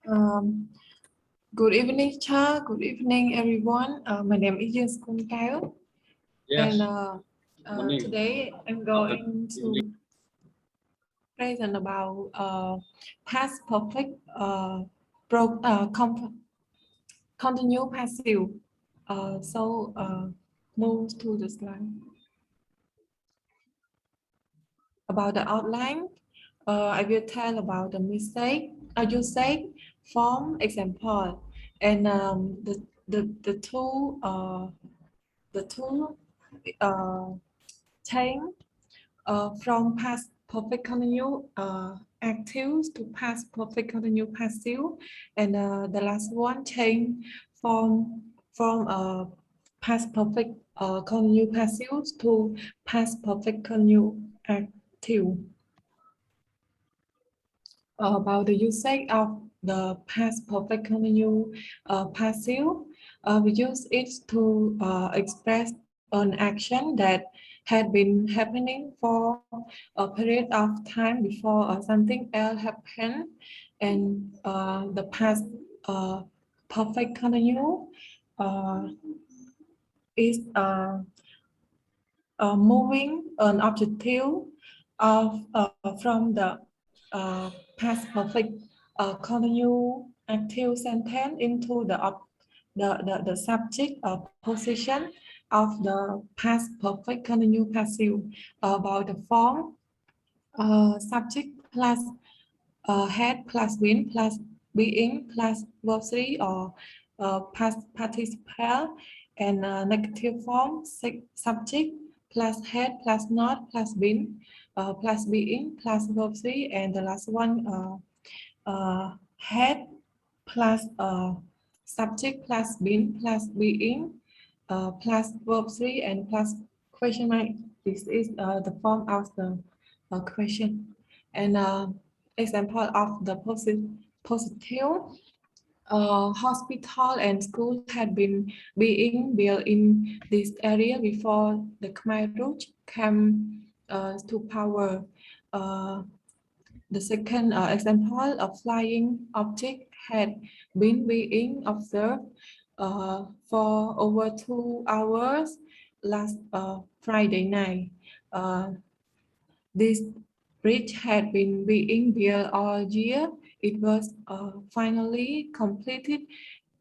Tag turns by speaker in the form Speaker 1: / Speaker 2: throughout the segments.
Speaker 1: Um, Good evening, Cha. Good evening, everyone. My name is Kuntey,
Speaker 2: Yes.
Speaker 1: and today I'm going to present about past perfect continue passive. Move to the slide. About the outline, I will tell about the mistake, usage, form, example, and the two change from past perfect continue active to past perfect continue passive, and the last one change from past perfect continue passive to past perfect continue active. About the usage of the past perfect continue passive, we use it to express an action that had been happening for a period of time before something else happened, and the past perfect continue is moving an objective of from the past perfect continue active sentence into the subject position of the past perfect continue passive. About the form, subject plus had plus been plus being plus verb 3 or past participle, and negative form subject plus had plus not plus been plus being plus verb 3, and the last one had plus subject plus been plus being plus verb 3 and plus question mark. This is the form of the question. And example of the positive, hospital and school had been being built in this area before the Khmer Rouge came to power. The second example, a flying object had been being observed for over 2 hours last Friday night. This bridge had been being built all year. It was finally completed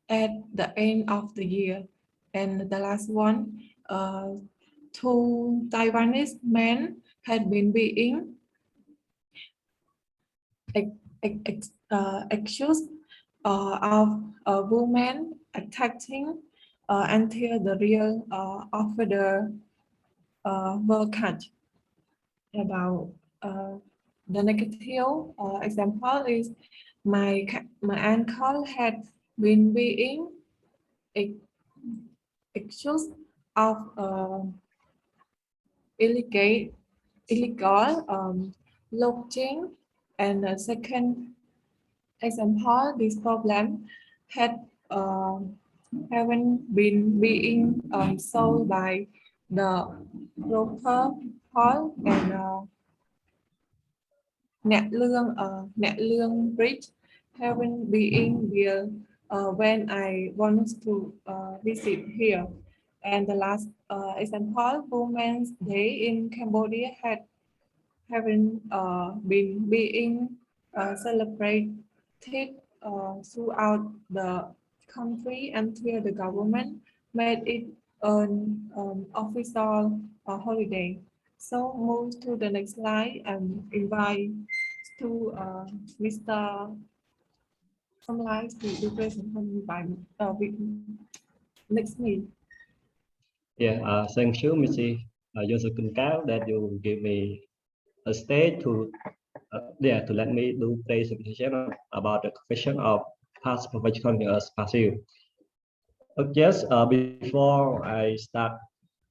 Speaker 1: at the end of the year. And the last one, two Taiwanese men had been being accused of a woman attacking until the real offender were cut. About the negative example is my uncle had been being accused of illegal lodging, and the second example, this problem had haven't been being solved by the broker Paul, and net lương bridge haven't been built when I want to visit here. And the last example, Women's Day in Cambodia haven't been being celebrated throughout the country until the government made it an official holiday. So move to the next slide and invite to Mr. Summarize the presentation by next me.
Speaker 2: Yeah, thank you, Mrs. Joseph Kuntey, that you give me a stage to to let me do presentation about the question of past perfect continuous passive. Yes, before I start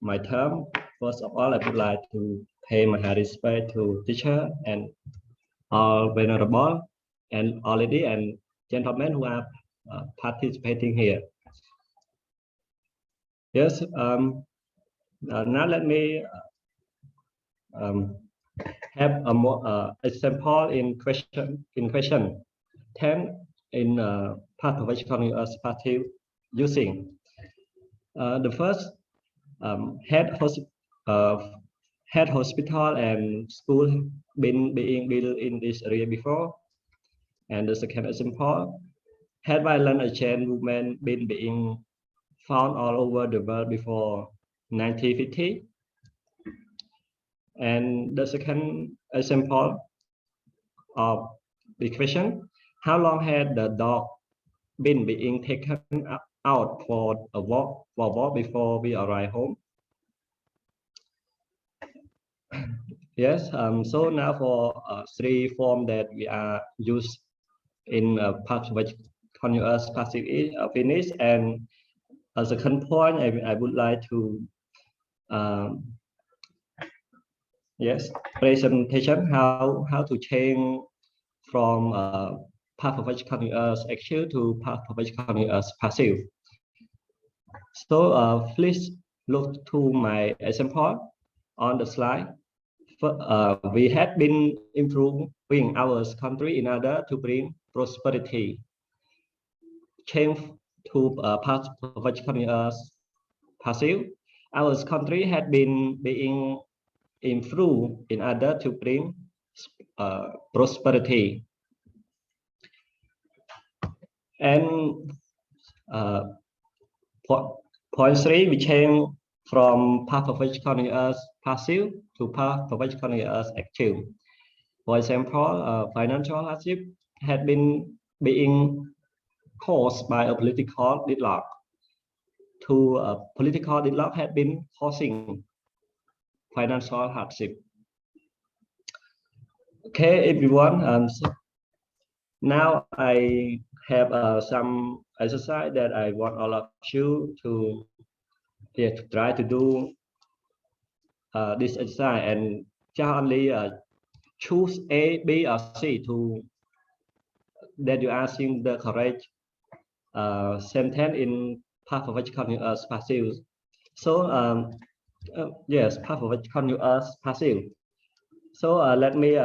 Speaker 2: my term, first of all, I would like to pay my respect to teacher and all venerable and all lady and gentlemen who are participating here. Yes, now let me have a more example in question 10 in past perfect continuous passive using the first head hospital and school being built in this area before, and the second example, head violent agent movement being found all over the world before 1950. And the second example of the question, how long had the dog been being taken out for a walk before we arrive home? Yes, so now for three forms that we are used in past perfect continuous passive finish, and as a second point, I would like to yes, presentation how to change from past perfect continuous active to past perfect continuous passive. So please look to my example on the slide. We had been improving our country in order to bring prosperity. Change to past perfect continuous passive. Our country had been being improved in order to bring prosperity. And point three, we change from past perfect continuous passive to past perfect continuous active. For example, financial hardship had been being caused by a political deadlock. To political deadlock had been causing financial hardship. Okay, everyone. Now I have some exercise that I want all of you to try to do this exercise, and just only choose A, B, or C to that you are seeing the correct sentence in past perfect continuous passive. So yes, past perfect continuous passive. So let me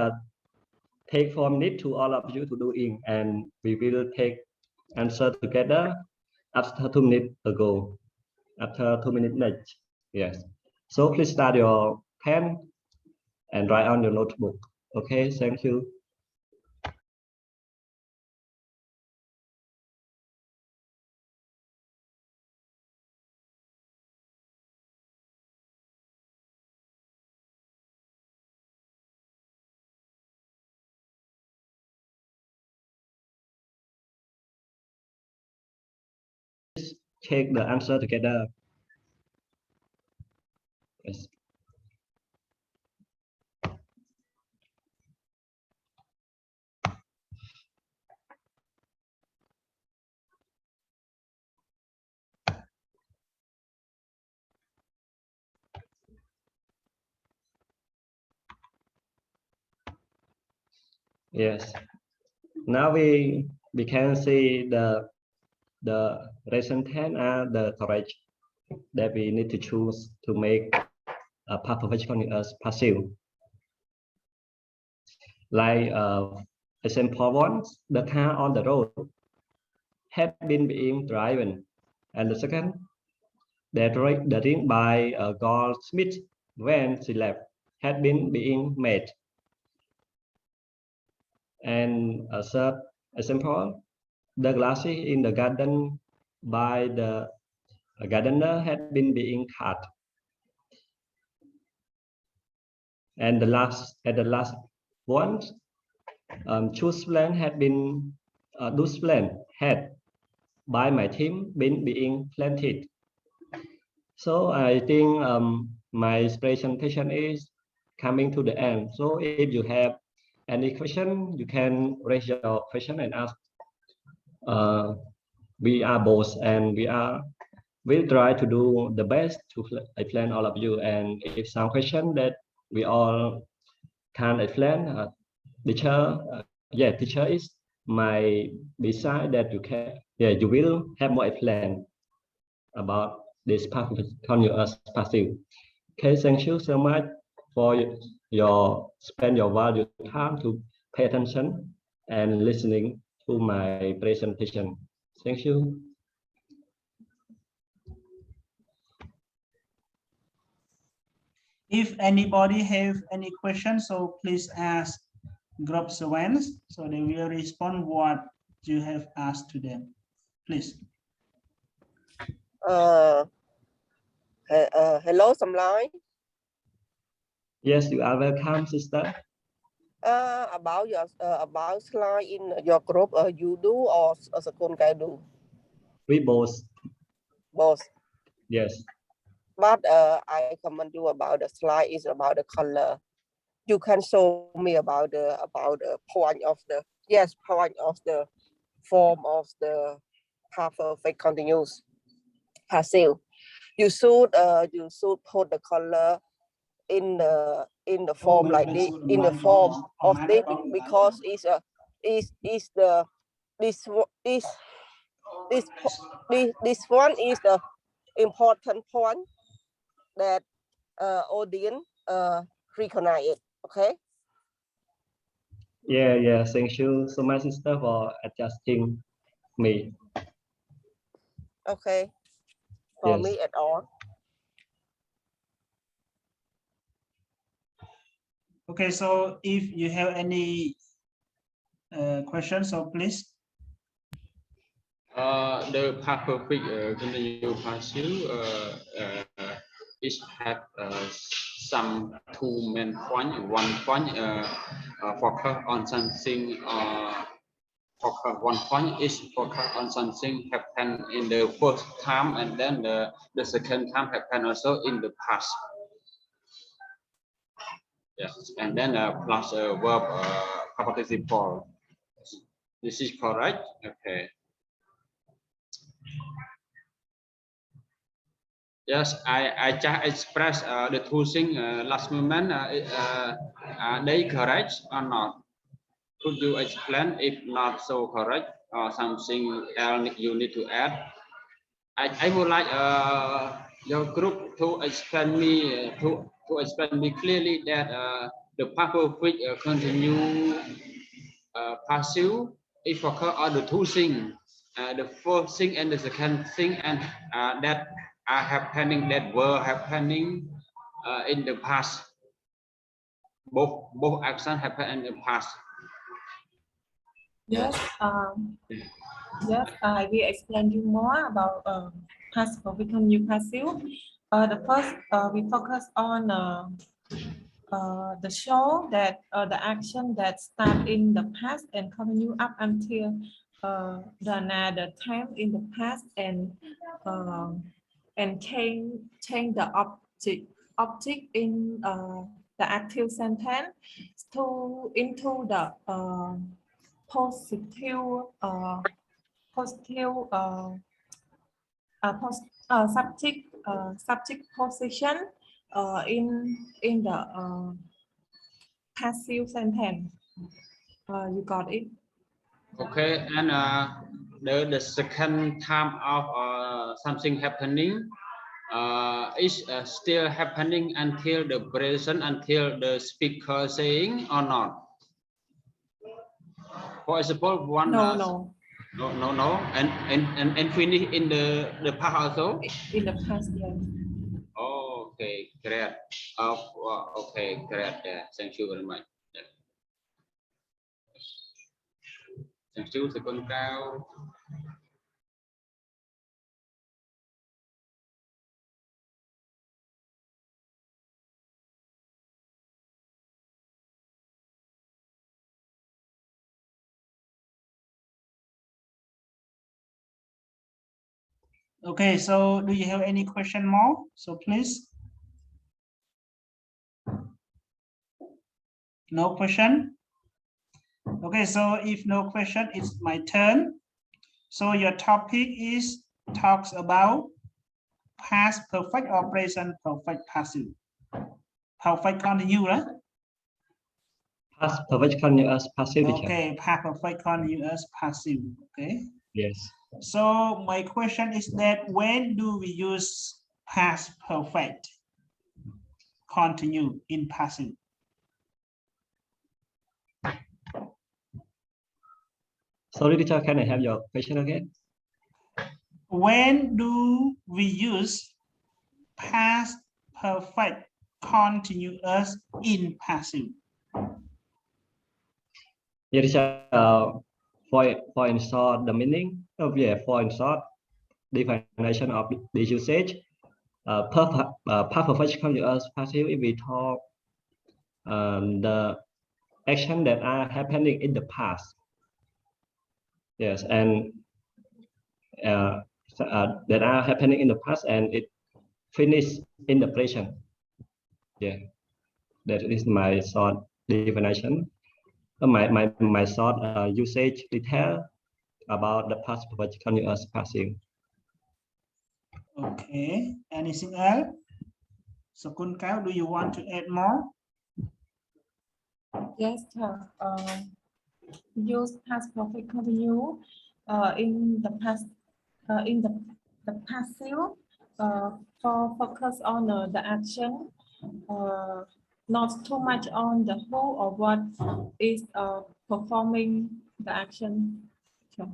Speaker 2: take 4 minutes to all of you to do it, and we will take answer together after 2 minutes ago. After 2 minutes next. Yes. So please start your pen and write on your notebook. Okay, thank you. Let's check the answer together. Yes. Yes. Now we can see the recent 10 are the correct that we need to choose to make a past perfect continuous passive. Like example 1, the car on the road had been being driven, and the second, the ring by a goldsmith when she left had been being made. And a third example, the glasses in the garden by the gardener had been being cut. And the last one, choose plan had been those plan had by my team been being planted. So I think my presentation is coming to the end. So if you have any question, you can raise your question and ask. We are both, and we'll try to do the best to explain all of you. And if some question that we all can't explain, teacher is my beside that you can, you will have more explain about this part of continuous passive. Okay, thank you so much for spend your valuable time to pay attention and listening to my presentation. Thank you.
Speaker 3: If anybody have any questions, so please ask group servants, so they will respond what you have asked to them. Please.
Speaker 4: Hello, Samlai.
Speaker 2: Yes, you are welcome, sister.
Speaker 4: About your about slide in your group, you do or Kuntey do?
Speaker 2: We both.
Speaker 4: Both.
Speaker 2: Yes.
Speaker 4: But I comment you about the slide is about the color. You can show me about the point of the point of the form of the perfect continuous passive. You should put the color in the form like this, in the form of this, because this one is the important point that audience recognize it. Okay.
Speaker 2: Yeah. Thank you so much, sister, for adjusting me.
Speaker 4: Okay. For
Speaker 2: Yes.
Speaker 4: me at all.
Speaker 3: Okay, so if you have any questions, so please.
Speaker 5: The perfect continuous passive it have some two main points. One point focus on something. Focus one point is focus on something happen in the first time, and then the second time happen also in the past. Yes, and then plus a verb participle. This is correct. Okay. Yes, I just expressed the two things last moment. They correct or not? Could you explain if not so correct or something else you need to add? I would like your group to explain me clearly that the perfect continue passive is focus on the two things, the first thing and the second thing, and that are happening, that were happening in the past. Both actions happen in the past.
Speaker 1: Yes. Yes, I will explain you more about past perfect continuous passive. The first, we focus on the show that the action that start in the past and continue up until the another time in the past and change the object in the active sentence into the positive subject position in the passive sentence. You got it?
Speaker 5: Okay, and the second time of something happening is still happening until the present, until the speaker saying or not. For example, one
Speaker 1: No,
Speaker 5: and finish in the past also.
Speaker 1: in the past, yes.
Speaker 5: Oh, okay, great. Okay, great. Yeah, thank you very much. Yeah. Thank you, second cao.
Speaker 3: Okay, so do you have any question more? So please. No question? Okay, so if no question, it's my turn. So your topic is talks about past perfect or present perfect passive. Perfect continuous, right?
Speaker 2: Past perfect continuous passive.
Speaker 3: Okay, past perfect continuous passive. Okay.
Speaker 2: Yes.
Speaker 3: So my question is that when do we use past perfect continue in passive?
Speaker 2: Sorry, teacher, can I have your question again?
Speaker 3: When do we use past perfect continuous in passive?
Speaker 2: Yeah, teacher, for in short, the meaning of for in short, definition of the usage, past perfect continuous passive. If we talk the action that are happening in the past. Yes, and that are happening in the past and it finished in the present. Yeah, that is my short definition. My short usage detail about the past perfect continuous passive.
Speaker 3: Okay, anything else? So Kuntey, do you want to add more?
Speaker 1: Yes, sir. Use past perfect continue in the past in the passive for focus on the action, not too much on the who or what is performing the action. Sure.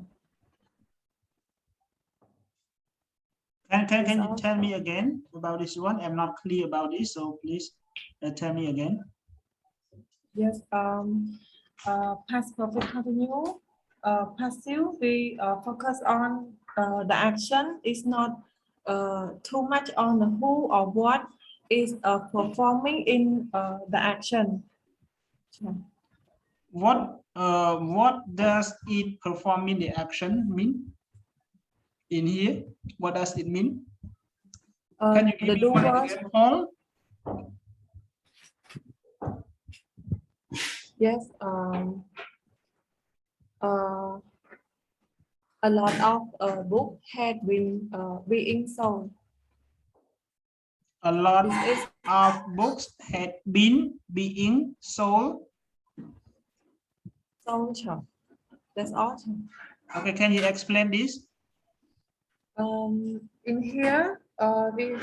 Speaker 3: Can you
Speaker 1: all.
Speaker 3: tell me again about this one? I'm not clear about this, so please tell me again.
Speaker 1: Yes, past perfect continue. Passive, we focus on the action. Is not too much on the who or what is performing in the action. Sure.
Speaker 3: What does it perform in the action mean? In here, what does it mean? Can you give
Speaker 1: The
Speaker 3: me one
Speaker 1: doers.
Speaker 3: example?
Speaker 1: Yes, a lot of books had been being sold.
Speaker 3: A lot
Speaker 1: This is
Speaker 3: of books had been being sold.
Speaker 1: sold. Sure. That's awesome.
Speaker 3: Okay, can you explain this?
Speaker 1: In here, we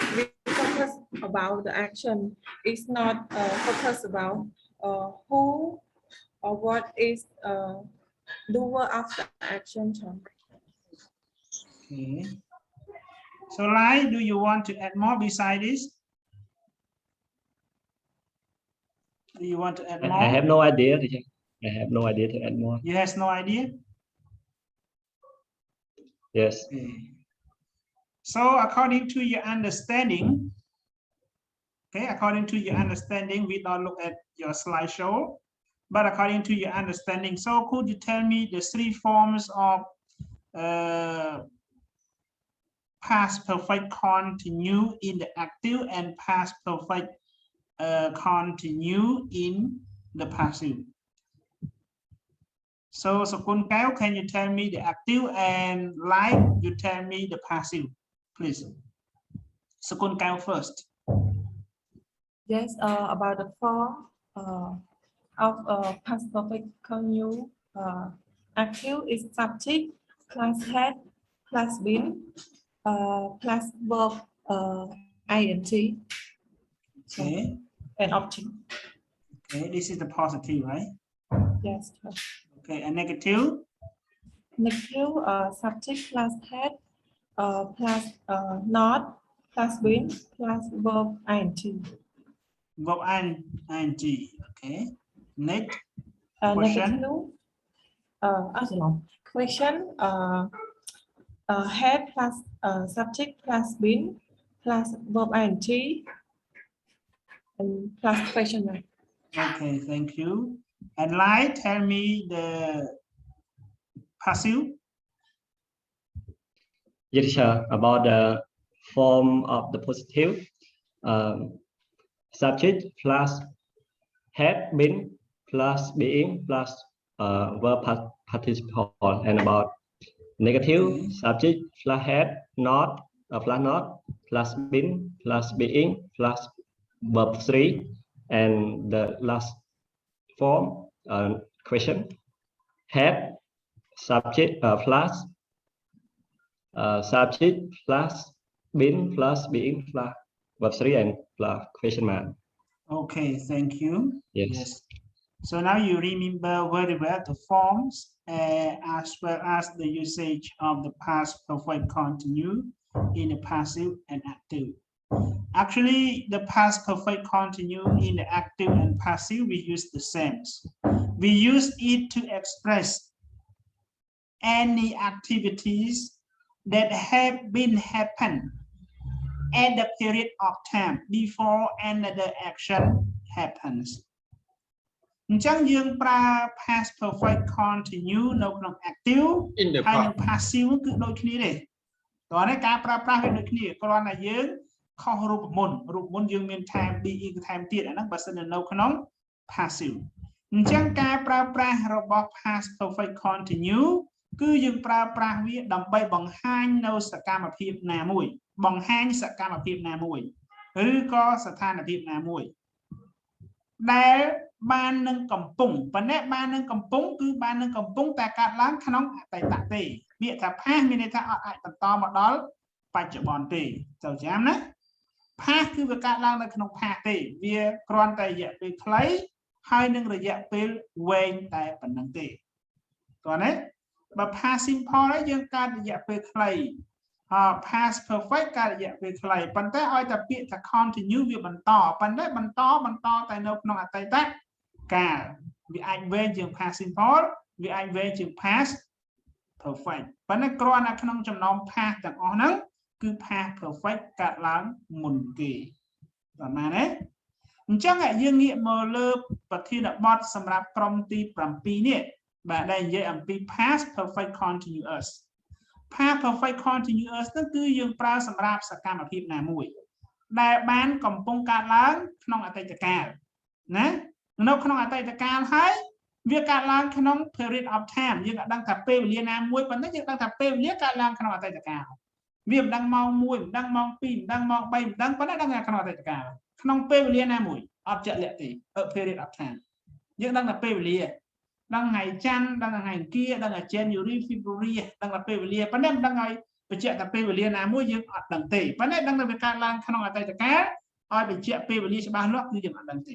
Speaker 1: focus about the action. It's not focus about who or what is doer of the action. Sure.
Speaker 3: Okay. So, Lai, do you want to add more beside this? Do you want to add more?
Speaker 2: I have no idea, teacher. I have no idea to add more.
Speaker 3: You have no idea?
Speaker 2: Yes.
Speaker 3: Okay. So, according to your understanding, okay, according to your understanding, we don't look at your slideshow, but according to your understanding, so could you tell me the three forms of past perfect continue in the active and past perfect continue in the passive? So Kuntey, can you tell me the active, and Lai, you tell me the passive, please. So Kuntey first.
Speaker 1: Yes, about the form of past perfect continue. Active is subject plus head plus been plus verb ing.
Speaker 3: Okay.
Speaker 1: And object.
Speaker 3: Okay, this is the positive, right?
Speaker 1: Yes. Sure.
Speaker 3: Okay, and negative.
Speaker 1: Negative subject plus head plus not plus been plus verb ing.
Speaker 3: Verb ing. Okay. Next question.
Speaker 1: Negative. Question. Head plus subject plus been plus verb ing and plus question mark.
Speaker 3: Okay, thank you. And Lai, tell me the passive.
Speaker 2: Yes, teacher. About the form of the positive, subject plus had been plus being plus verb participle, and about negative subject plus had not plus been plus being plus verb 3, and the last form question had subject plus subject plus been plus being plus verb 3 and plus question mark.
Speaker 3: Okay, thank you.
Speaker 2: Yes.
Speaker 3: So now you remember very well the forms as well as the usage of the past perfect continue in the passive and active. Actually, the past perfect continue in the active and passive, we use the same. We use it to express any activities that have been happened at the period of time before another action happens. អញ្ចឹងយើងប្រើ past perfect continue នៅក្នុង active ហើយនឹង passive គឺដូចគ្នាទេតោះនេះការប្រើប្រាស់វាដូចគ្នាគ្រាន់តែយើងខុសរូបមន្តយើងមាន time be ថែមទៀតអាហ្នឹងបើសិននៅក្នុង passive អញ្ចឹងការប្រើប្រាស់របស់ past perfect continue គឺយើងប្រើប្រាស់វាដើម្បីបង្ហាញនៅសកម្មភាពណាមួយបង្ហាញសកម្មភាពណាមួយឬក៏ស្ថានភាពណាមួយដែលបាននឹងកំពុងប៉ុន្តែបាននឹងកំពុងគឺបាននឹងកំពុងតែកាត់ឡើងក្នុងអតីតទេពាក្យថា past មានន័យថាអត់អាចបន្តមកដល់បច្ចុប្បន្នទេចូលចាំណា past គឺវាកាត់ឡើងនៅក្នុង past ទេវាគ្រាន់តែរយៈពេលខ្លីហើយនឹងរយៈពេលវែងតែប៉ុណ្្នឹងទេតោះណាបើ past simple ហើយយើងកាត់រយៈពេលខ្លីpast perfect កាត់រយៈពេលខ្លីប៉ុន្តែឲ្យតែពាក្យថា continue វាបន្តប៉ុន្តែបន្តតែនៅក្នុងអតីតកាលវាអាចវែងជាង past simple វាអាចវែងជាង past perfect ប៉ុន្តែគ្រាន់តែក្នុងចំណោម past ទាំងអស់ហ្នឹងគឺ past perfect កាត់ឡើងមុនគេប្រហែលទេអញ្ចឹងយើងងាកមកលើប្រធានបទសម្រាប់ក្រុមទី7នេះបាទដែលនិយាយអំពី past perfect continuous past perfect continuous នោះគឺយើងប្រើសម្រាប់សកម្មភាពណាមួយដែលបានកំពុងកើតឡើងក្នុងអតីតកាលណានៅក្នុងអតីតកាលហើយវាកើតឡើងក្នុង period of time យើងអត់ដឹងថាពេលវេលាណាមួយប៉ុន្តែយើងដឹងថាពេលវេលាកើតឡើងក្នុងអតីតកាលវាមិនដឹងម៉ោង1មិនដឹងម៉ោង2មិនដឹងម៉ោង3មិនដឹងប៉ុន្តែដឹងថាក្នុងអតីតកាលក្នុងពេលវេលាណាមួយអត់ជាក់លាក់ទេ period of time យើងដឹងថាពេលវេលាដឹងថ្ងៃច័ន្ទដឹងថ្ងៃអង្គារដឹងថា January February ដឹងថាពេលវេលាប៉ុន្តែមិនដឹងឲ្យបញ្ជាក់ថាពេលវេលាណាមួយយើងអត់ដឹងទេប៉ុន្តែដឹងថាវាកើតឡើងក្នុងអតីតកាលឲ្យបញ្ជាក់ពេលវេលាច្បាស់លាស់គឺយើងអត់ដឹងទេ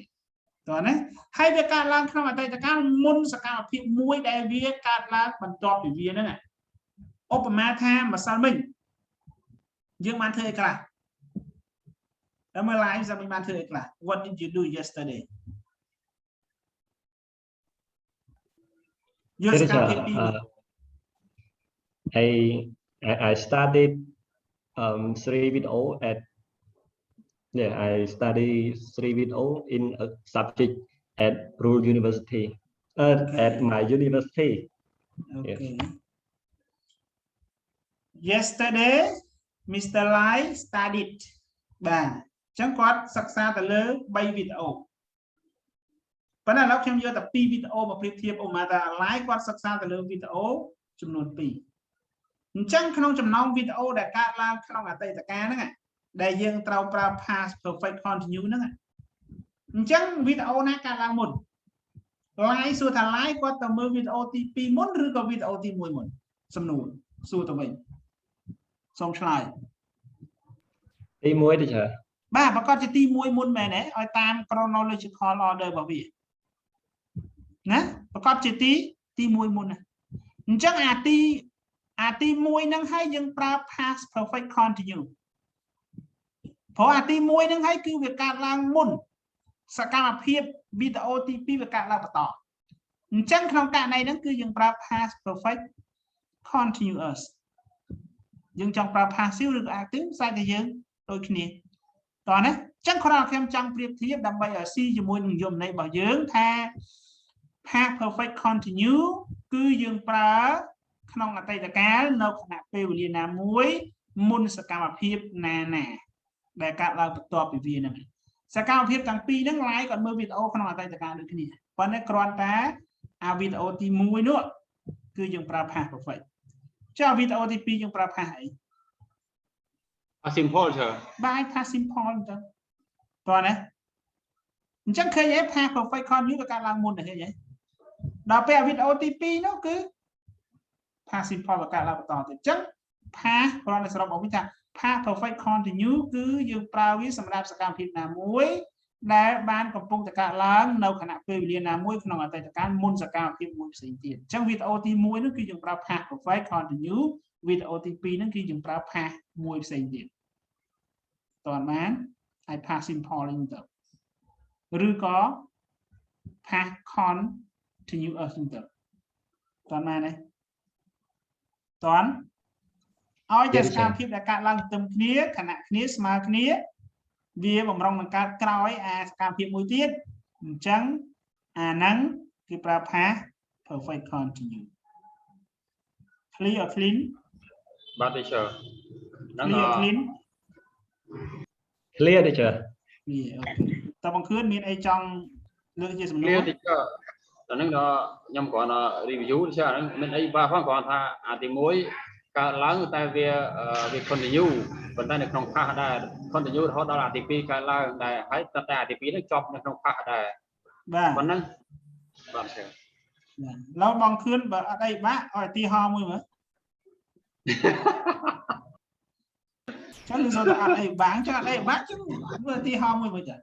Speaker 3: តោះណាហើយវាកើតឡើងក្នុងអតីតកាលមុនសកម្មភាពមួយដែលវាកើតឡើងបន្ទាប់ពីវាហ្នឹងឧបមាថាម្សិលមិញយើងបានធ្វើអីខ្លះដល់មើល live សម្រាប់បានធ្វើអីខ្លះ What did you do yesterday
Speaker 2: I studied 3 video at I study 3 video in a subject at Rural University at my university.
Speaker 3: Okay. Yesterday Mr. Lai studied បាទអញ្ចឹងគាត់សិក្សាទៅលើ3វីដេអូប៉ុន្តែឥឡូវខ្ញុំយកតែ2វីដេអូមកប្រៀបធៀបឧបមាថា live គាត់សិក្សាទៅលើវីដេអូចំនួន2អញ្ចឹងក្នុងចំណោមវីដេអូដែលកើតឡើងក្នុងអតីតកាលហ្នឹងដែលយើងត្រូវប្រើ past perfect continue ហ្នឹងអញ្ចឹងវីដេអូណាកើតឡើងមុន live សួរថា live គាត់ទៅមើលវីដេអូទី2មុនឬក៏វីដេអូទី1មុនសំណួរសួរទៅវិញសូមឆ្លើយ
Speaker 2: ទី1ទេចា
Speaker 3: បាទប្រកាសជាទី1មុនមែនទេឲ្យតាម chronological order របស់វាណាប្រកាសជាទី1មុនណាអញ្ចឹងអាទី1ហ្នឹងហើយយើងប្រើ past perfect continue ព្រោះអាទី1ហ្នឹងហើយគឺវាកើតឡើងមុនសកម្មភាពវីដេអូទី2វាកើតឡើងបន្តអញ្ចឹងក្នុងករណីហ្នឹងគឺយើងប្រើ past perfect continuous យើងចង់ប្រើ passive ឬ active ស្អែកតែយើងដូចគ្នាតោះណាអញ្ចឹងគ្រាន់តែខ្ញុំចង់ប្រៀបធៀបដើម្បីឲ្យស៊ីជាមួយនឹងយមន័យរបស់យើងថា past perfect continue គឺយើងប្រើក្នុងអតីតកាលនៅខណៈពេលវេលាណាមួយមុនសកម្មភាពណាដែលកើតឡើងបន្ទាប់ពីវាហ្នឹងសកម្មភាពទាំងពីរហ្នឹង live គាត់មើលវីដេអូក្នុងអតីតកាលដូចគ្នាប៉ុន្តែគ្រាន់តែអាវីដេអូទី1នោះគឺយើងប្រើ past perfect ចុះវីដេអូទី2យើងប្រើ past អី
Speaker 5: simple ចុះ
Speaker 3: បាទ past simple អញ្ចឹងតោះណាអញ្ចឹងឃើញទេ past perfect continue វាកើតឡើងមុនឃើញទេដល់ពេលវីដេអូទី2នោះគឺ past simple វាកើតឡើងបន្តទៀតអញ្ចឹង past គ្រាន់តែសរុបមកវិញថា past perfect continue គឺយើងប្រើវាសម្រាប់សកម្មភាពណាមួយ ដែលបានកំពុងតែកើតឡើងនៅខណៈពេលវេលាណាមួយក្នុងអតីតកាលមុនសកម្មភាពមួយផ្សេងទៀតអញ្ចឹងវីដេអូទី1នោះគឺយើងប្រើ past perfect continue វីដេអូទី2ហ្នឹងគឺយើងប្រើ past មួយផ្សេងទៀតតើបានហើយ past simple ហ្នឹងទៅឬក៏ past continuous ហ្នឹងទៅតើបានទេតើឲ្យតែសកម្មភាពដែលកើតឡើងទន្ទឹមគ្នាខណៈគ្នាស្មើគ្នាវាបំរុងនឹងកើតក្រោយអាសកម្មភាពមួយទៀតអញ្ចឹងអាហ្នឹងគឺប្រើ past perfect continue clear or clean
Speaker 5: បាទ teacher
Speaker 3: clear or clean
Speaker 2: clear teacher
Speaker 3: តើបងខឿនមានអីចង់លើកជាសំណួរ
Speaker 5: clear teacher តែហ្នឹងខ្ញុំគ្រាន់តែ review teacher ហ្នឹងមានអីបាទផងគ្រាន់ថាអាទី1កើតឡើងតែវា continue ប៉ុន្តែនៅក្នុង past ដែរ continue រហូតដល់អាទី2កើតឡើងដែរហើយតែអាទី2ហ្នឹងចប់នៅក្នុង past ដែរ
Speaker 3: បាទ
Speaker 5: ប៉ុណ្ណឹងបាទ teacher
Speaker 3: ឡូវបងខឿនបើអត់អីបាក់ឲ្យឧទាហរណ៍មួយមើលចាំលើសូមអត់អីបាក់ចុះអត់អីបាក់ជួយមើលឧទាហរណ៍មួយមើលចា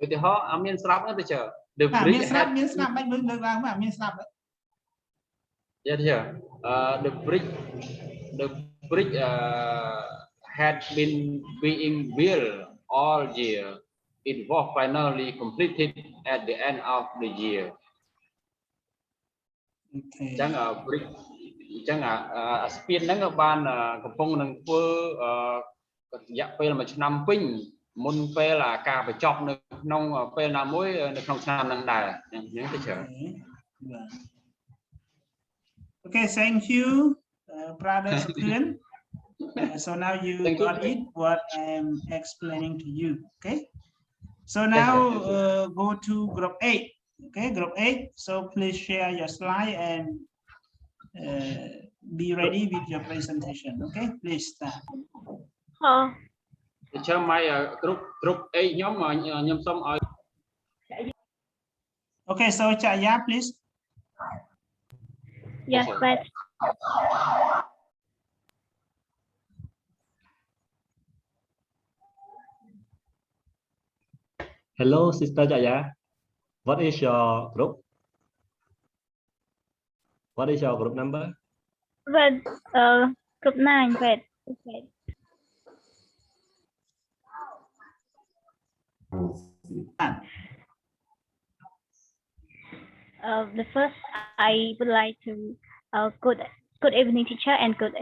Speaker 5: ឧទាហរណ៍អត់មានស្រាប់ទេ teacher the
Speaker 3: មានស្រាប់មិនមើលលើកឡើងមកមានស្រាប់ទេ
Speaker 5: Yeah, teacher. The bridge had been being built all year. It was finally completed at the end of the year.
Speaker 3: Okay.
Speaker 5: ចឹង bridge ចឹងស្ពានហ្នឹងបានកំពុងនឹងធ្វើរយៈពេល1ឆ្នាំពេញមុនពេលការបញ្ចប់នៅក្នុងពេលណាមួយនៅក្នុងឆ្នាំហ្នឹងដែរអញ្ចឹង teacher.
Speaker 3: Okay, thank you, brother Sukun. So now you got it what I'm explaining to you. Okay. So now go to group 8. Okay, group 8. So please share your slide and be ready with your presentation. Okay, please start.
Speaker 5: Teacher, my group 8 ខ្ញុំសូមឲ្យ
Speaker 3: Okay, so Chaya, please.
Speaker 6: Yes, but
Speaker 2: hello sister Jaya what is your group number
Speaker 6: but group 9 but okay. The first I would like to good evening teacher and good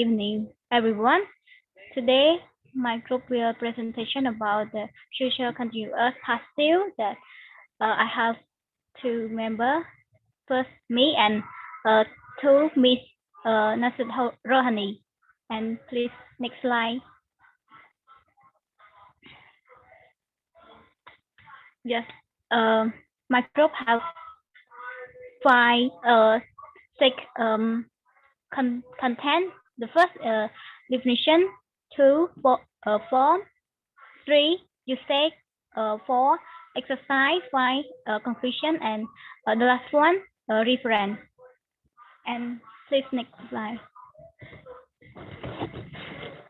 Speaker 6: evening everyone. Today my group will presentation about the future continuous past tense that I have two members. First me and two Miss Nasir Rohani. And please next slide. Yes, my group have six content. The first definition, 2 form, 3 usage, 4 exercise, 5 conclusion, and the last one reference. And please next slide.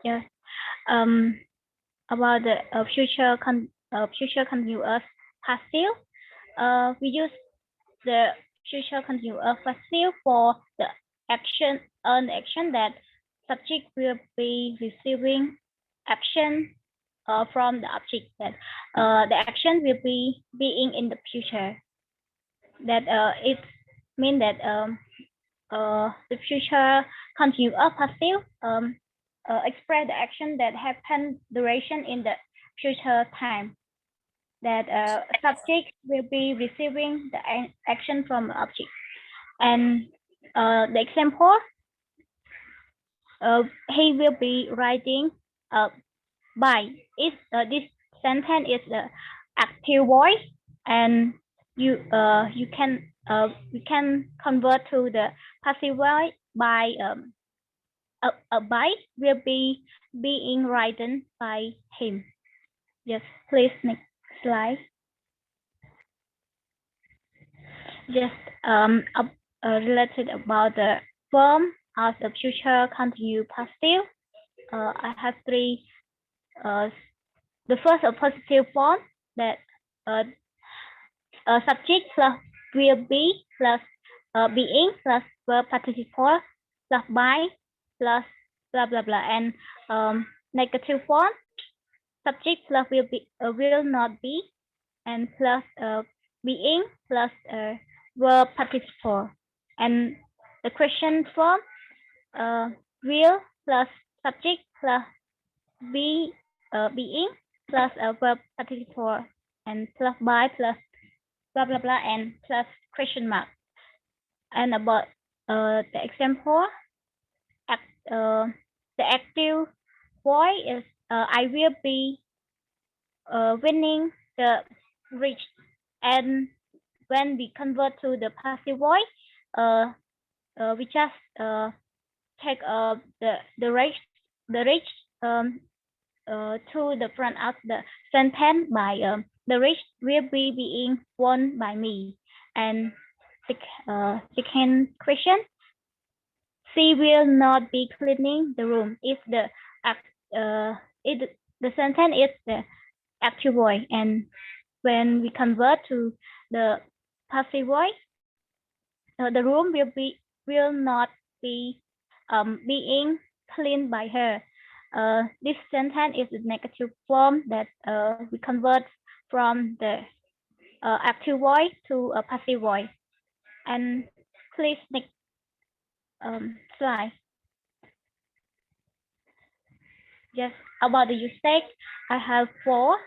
Speaker 6: Yes, about the future continuous past tense. We use the future continuous past tense for the action that subject will be receiving action from the object that the action will be being in the future. That it means that the future continuous past tense express the action that happen duration in the future time. That subject will be receiving the action from the object. And the example, he will be writing by. This sentence is the active voice, and you can convert to the passive voice by a by will be being written by him. Yes, please next slide. Just related about the form of the future continuous past tense. I have three the first positive form that subject plus will be plus being plus verb participle plus by plus blah blah blah, and negative form subject plus will be will not be, and plus being plus verb participle, and the question form will plus subject plus being plus verb participle, and plus by plus blah blah blah, and plus question mark. And about the example, the active voice is I will be winning the race, and when we convert to the passive voice, we just take the race to the front of the sentence by the race will be being won by me. And second question, she will not be cleaning the room if the sentence is the active voice, and when we convert to the passive voice, the room will not be being cleaned by her. This sentence is the negative form that we convert from the active voice to a passive voice. And please next slide. Just about the usage, I have 4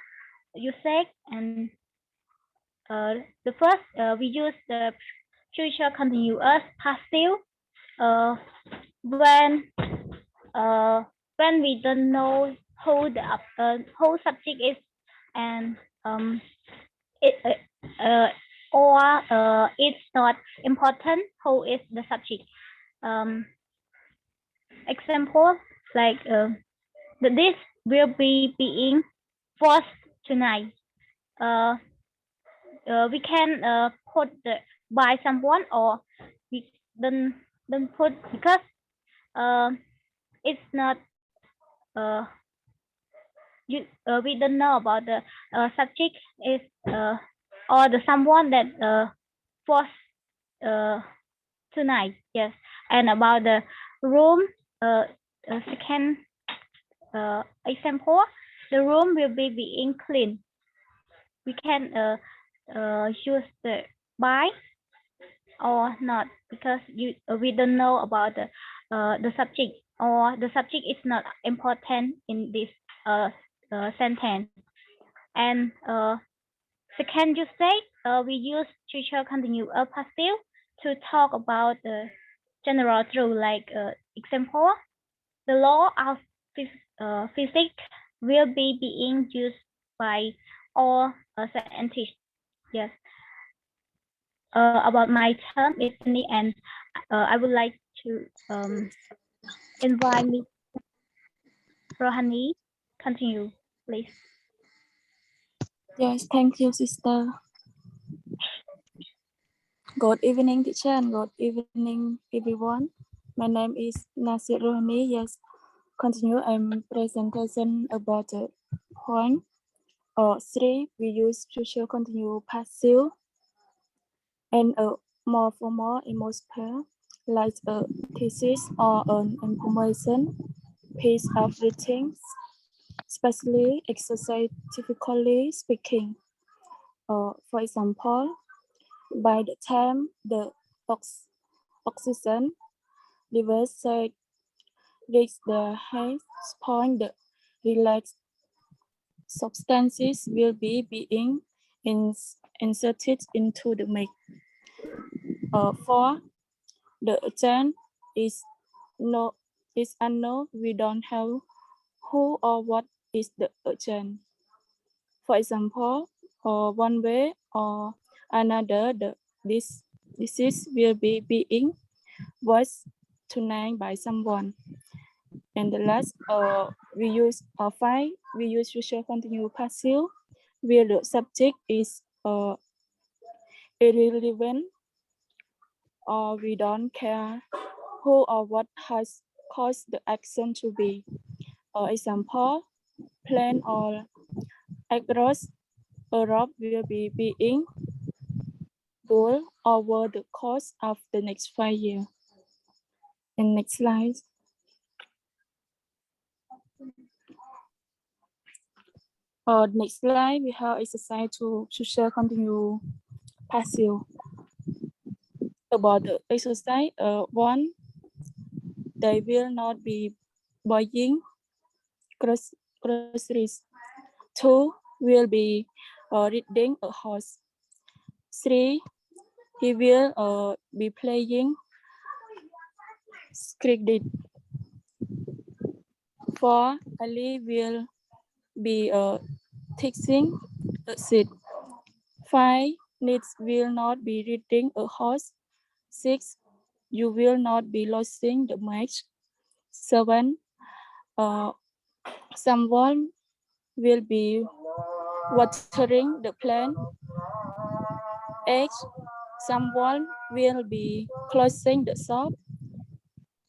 Speaker 6: usage, and the first we use the future continuous passive when we don't know who the whole subject is, and or it's not important who is the subject. Example like this will be being forced tonight. We can put the by someone, or we don't put because it's not we don't know about the subject is or the someone that forced tonight. Yes. And about the room, second example, the room will be being clean. We can use the by or not because we don't know about the subject, or the subject is not important in this sentence. And second usage, we use future continuous passive to talk about the general truth, like example, the law of physics will be being used by all scientists. Yes. About my term is Kuntey, and I would like to invite me Rohani. Continue, please.
Speaker 7: Yes, thank you, sister. Good evening, teacher, and good evening, everyone. My name is Nasir Rohani. Yes, continue. I'm presentation about the point 3. We use future continuous passive and a more formal emotional, like a thesis or an information piece of writing, especially exercientifically speaking. For example, by the time the oxygen levels reach the highest point, the relaxed substances will be being inserted into the mix. 4. The agent is unknown. We don't know who or what is the agent. For example, one way or another, this disease will be being voiced tonight by someone. And the last, we use 5. We use future continuous passive where the subject is irrelevant, or we don't care who or what has caused the action to be. Example, plan or across Europe will be being built over the course of the next 5 years. And next slide. Next slide, we have exercise to social continue passive. About the exercise, one, they will not be buying groceries. Two, will be reading a horse. Three, he will be playing cricket. Four, Ali will be teaching a seat. Five, needs will not be reading a horse. Six, you will not be losing the match. Seven, someone will be watering the plant. Eight, someone will be closing the shop.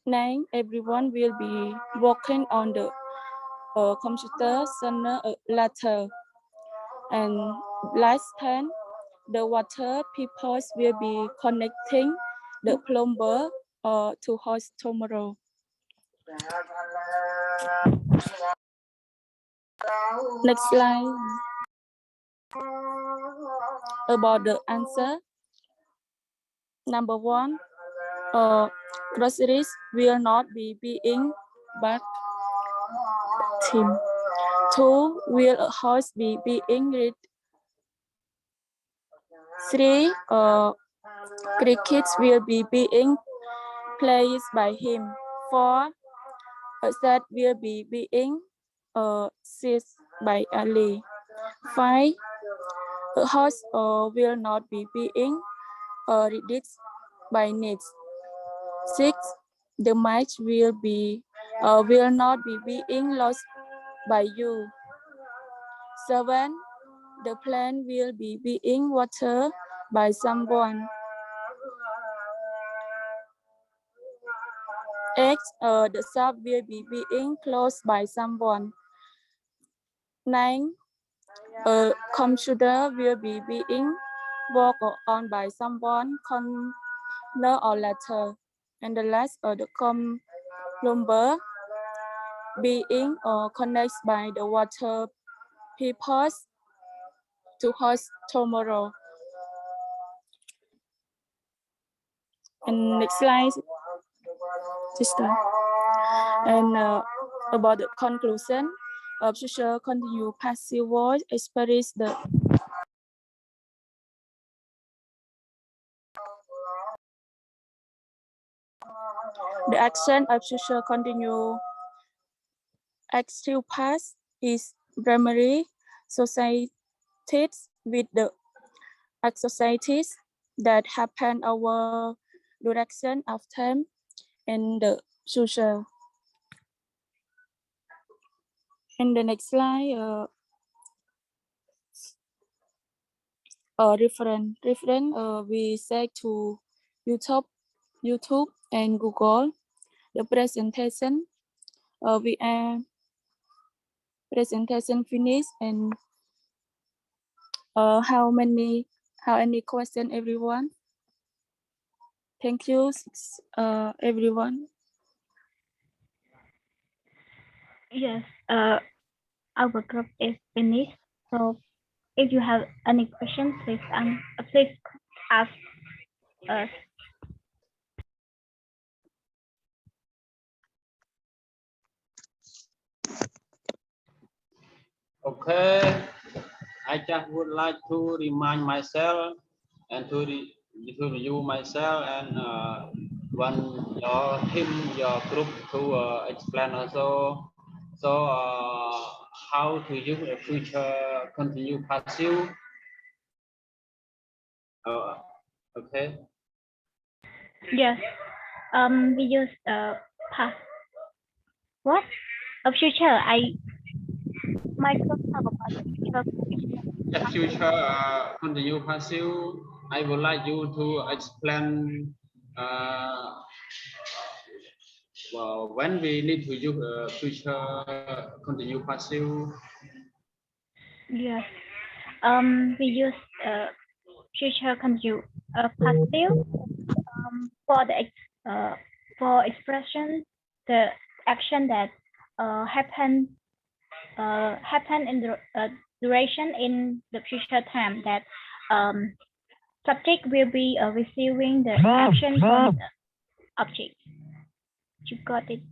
Speaker 7: Nine, everyone will be working on the computer sooner or later. And last 10, the water people will be connecting the plumber to house tomorrow. Next slide. About the answer. Number one, groceries will not be being bought. Team. Two, will a horse be being read? Three, crickets will be being played by him. Four, a set will be being seized by Ali. Five, a horse will not be being reduced by needs. Six, the match will not be being lost by you. Seven, the plant will be being watered by someone. Eight, the shop will be being closed by someone. Nine, a computer will be being worked on by someone sooner or later. And the last, the plumber being connected by the water people to house tomorrow. And next slide, sister. And about the conclusion of social continue passive voice express the action of social continue active past is primary societies with the societies that happen over direction of time and the social. In the next slide, reference we say to YouTube and Google. The presentation we are presentation finished. And how any question, everyone? Thank you, everyone.
Speaker 6: Yes, our group is finished. So if you have any questions, please ask us.
Speaker 5: Okay, I just would like to remind myself and to review myself and when your team, your group to explain also. So how to use a future continue passive. Okay.
Speaker 6: Yes, we use past. What? A future. My group talk about the future.
Speaker 5: The future continue passive. I would like you to explain well, when we need to use future continue passive.
Speaker 6: Yes. We use future continuous passive for the for expression the action that happen in the duration in the future time that subject will be receiving the action from the object. You got it.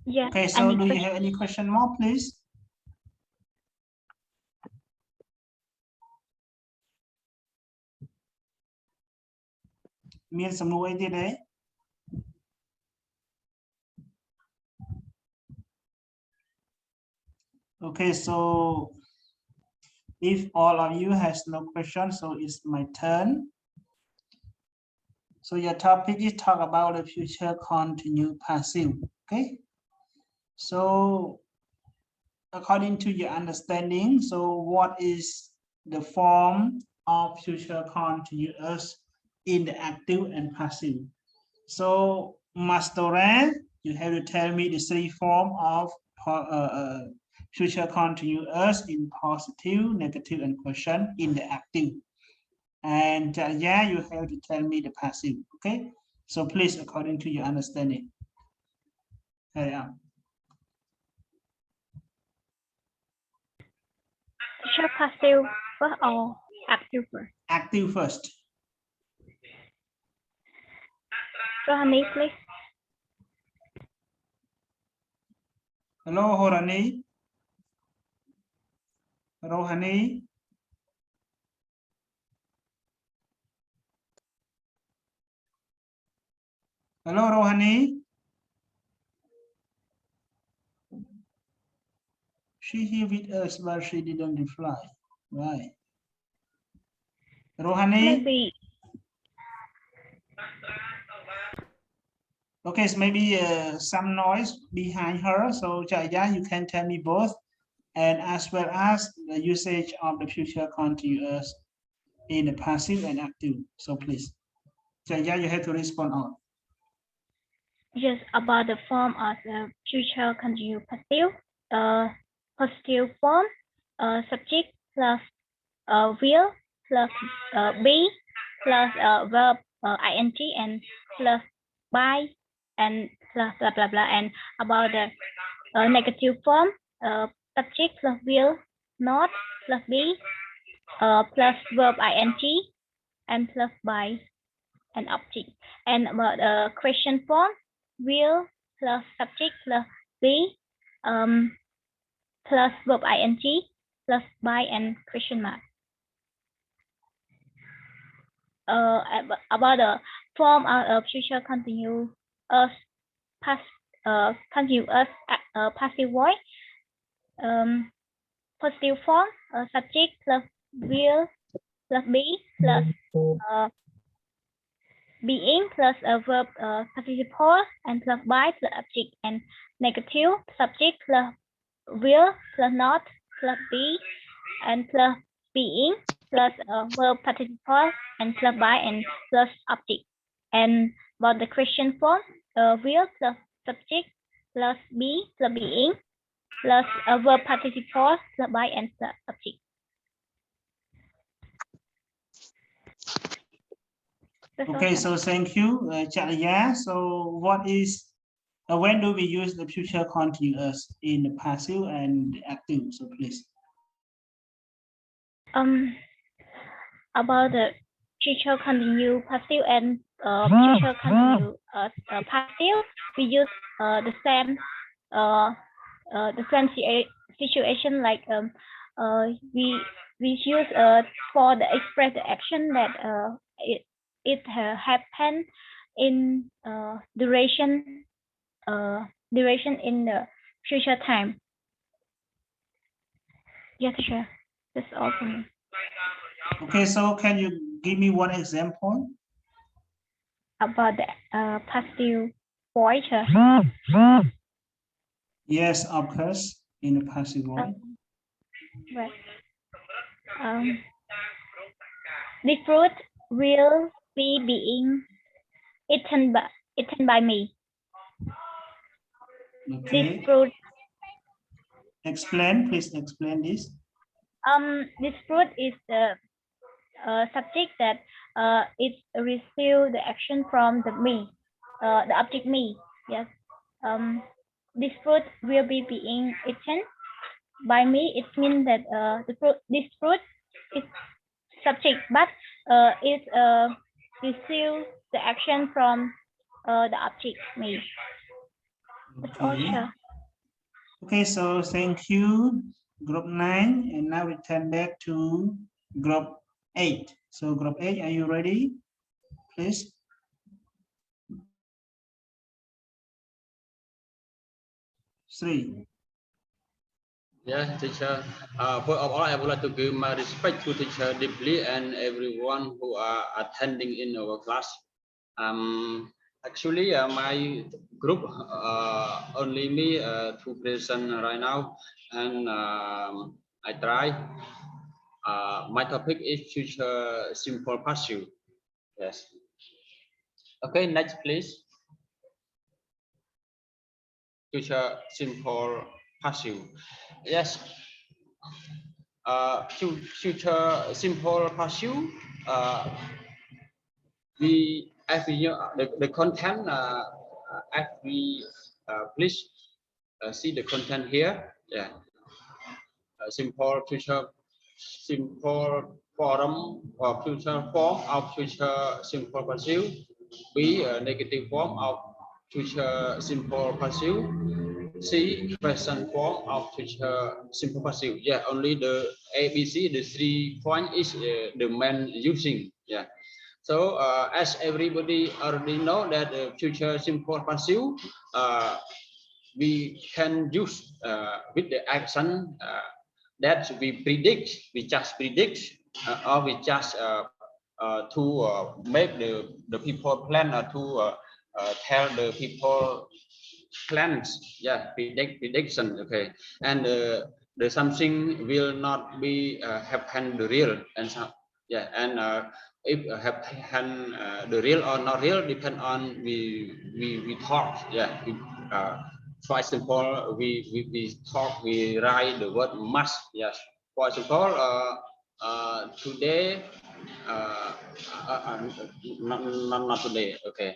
Speaker 6: Yes.
Speaker 3: Okay, so do you have any question more, please? Miền sầm nuôi gì đấy? Okay, so if all of you has no question, so it's my turn. So your topic is talk about the future continuous passive. Okay. So according to your understanding, so what is the form of future continuous in the active and passive? So Master, you have to tell me the three form of future continuous in positive, negative, and question in the active. And yeah, you have to tell me the passive. Okay. So please, according to your understanding. Carry on.
Speaker 6: Future passive first or active first?
Speaker 3: Active first.
Speaker 6: Rohani, please.
Speaker 3: Hello, Horani. Rohani. Hello, Rohani. She here with us, but she didn't reply. Right. Rohani.
Speaker 6: Maybe.
Speaker 3: Okay, so maybe some noise behind her. So Jaya, you can tell me both, and as well as the usage of the future continuous in the passive and active. So please, Jaya, you have to respond on.
Speaker 6: Yes, about the form of the future continuous passive. Positive form, subject plus will plus be plus verb ing and plus by and plus blah blah blah. And about the negative form, subject plus will not plus be plus verb ing and plus by an object. And about the question form, will plus subject plus be plus verb ing plus by and question mark. About the form of future continuous passive voice, positive form, subject plus will plus be plus being plus verb participle and plus by plus object. And negative, subject plus will plus not plus be and plus being plus verb participle and plus by and plus object. And about the question form, will plus subject plus be plus being plus verb participle plus by and plus object.
Speaker 3: Okay, so thank you, Jaya. So what is, when do we use the future continuous in the passive and the active? So please.
Speaker 6: About the future continuous passive and future continuous passive, we use the same situation like we use for the express the action that it happened in duration in the future time. Yes, sure. That's all for me.
Speaker 3: Okay, so can you give me one example?
Speaker 6: About the passive voice.
Speaker 3: Yes, occurs in the passive voice.
Speaker 6: Right. The fruit will be being eaten by me.
Speaker 3: Okay.
Speaker 6: This fruit
Speaker 3: Explain, please explain this.
Speaker 6: this fruit is the subject that it receive the action from the me, the object me. Yes. This fruit will be being eaten by me. It means that this fruit is subject, but it receive the action from the object me. That's all,
Speaker 3: Okay.
Speaker 6: sure.
Speaker 3: Okay, so thank you, group 9, and now we turn back to group 8. So group 8, are you ready? Please. Three.
Speaker 5: Yes, teacher. First of all, I would like to give my respect to teacher deeply and everyone who are attending in our class. Actually, my group only me to present right now, and I try. My topic is future simple passive. Yes. Okay, next, please. Future simple passive. Yes. Future simple passive. We, as we the content, as we please see the content here. Yeah. Simple future simple form or future form of future simple passive. B, negative form of future simple passive. C, present form of future simple passive. Yeah, only the ABC, the 3 point is the main using. Yeah. So as everybody already know that the future simple passive, we can use with the action that we predict, we just predict, or we just to make the people plan or to tell the people plans. Yeah, prediction. Okay, and the something will not be happen the real, and so, yeah, and if happen the real or not real depend on we talk. Yeah, for example, we talk, we write the word must. Yes, for example, today, not today. Okay.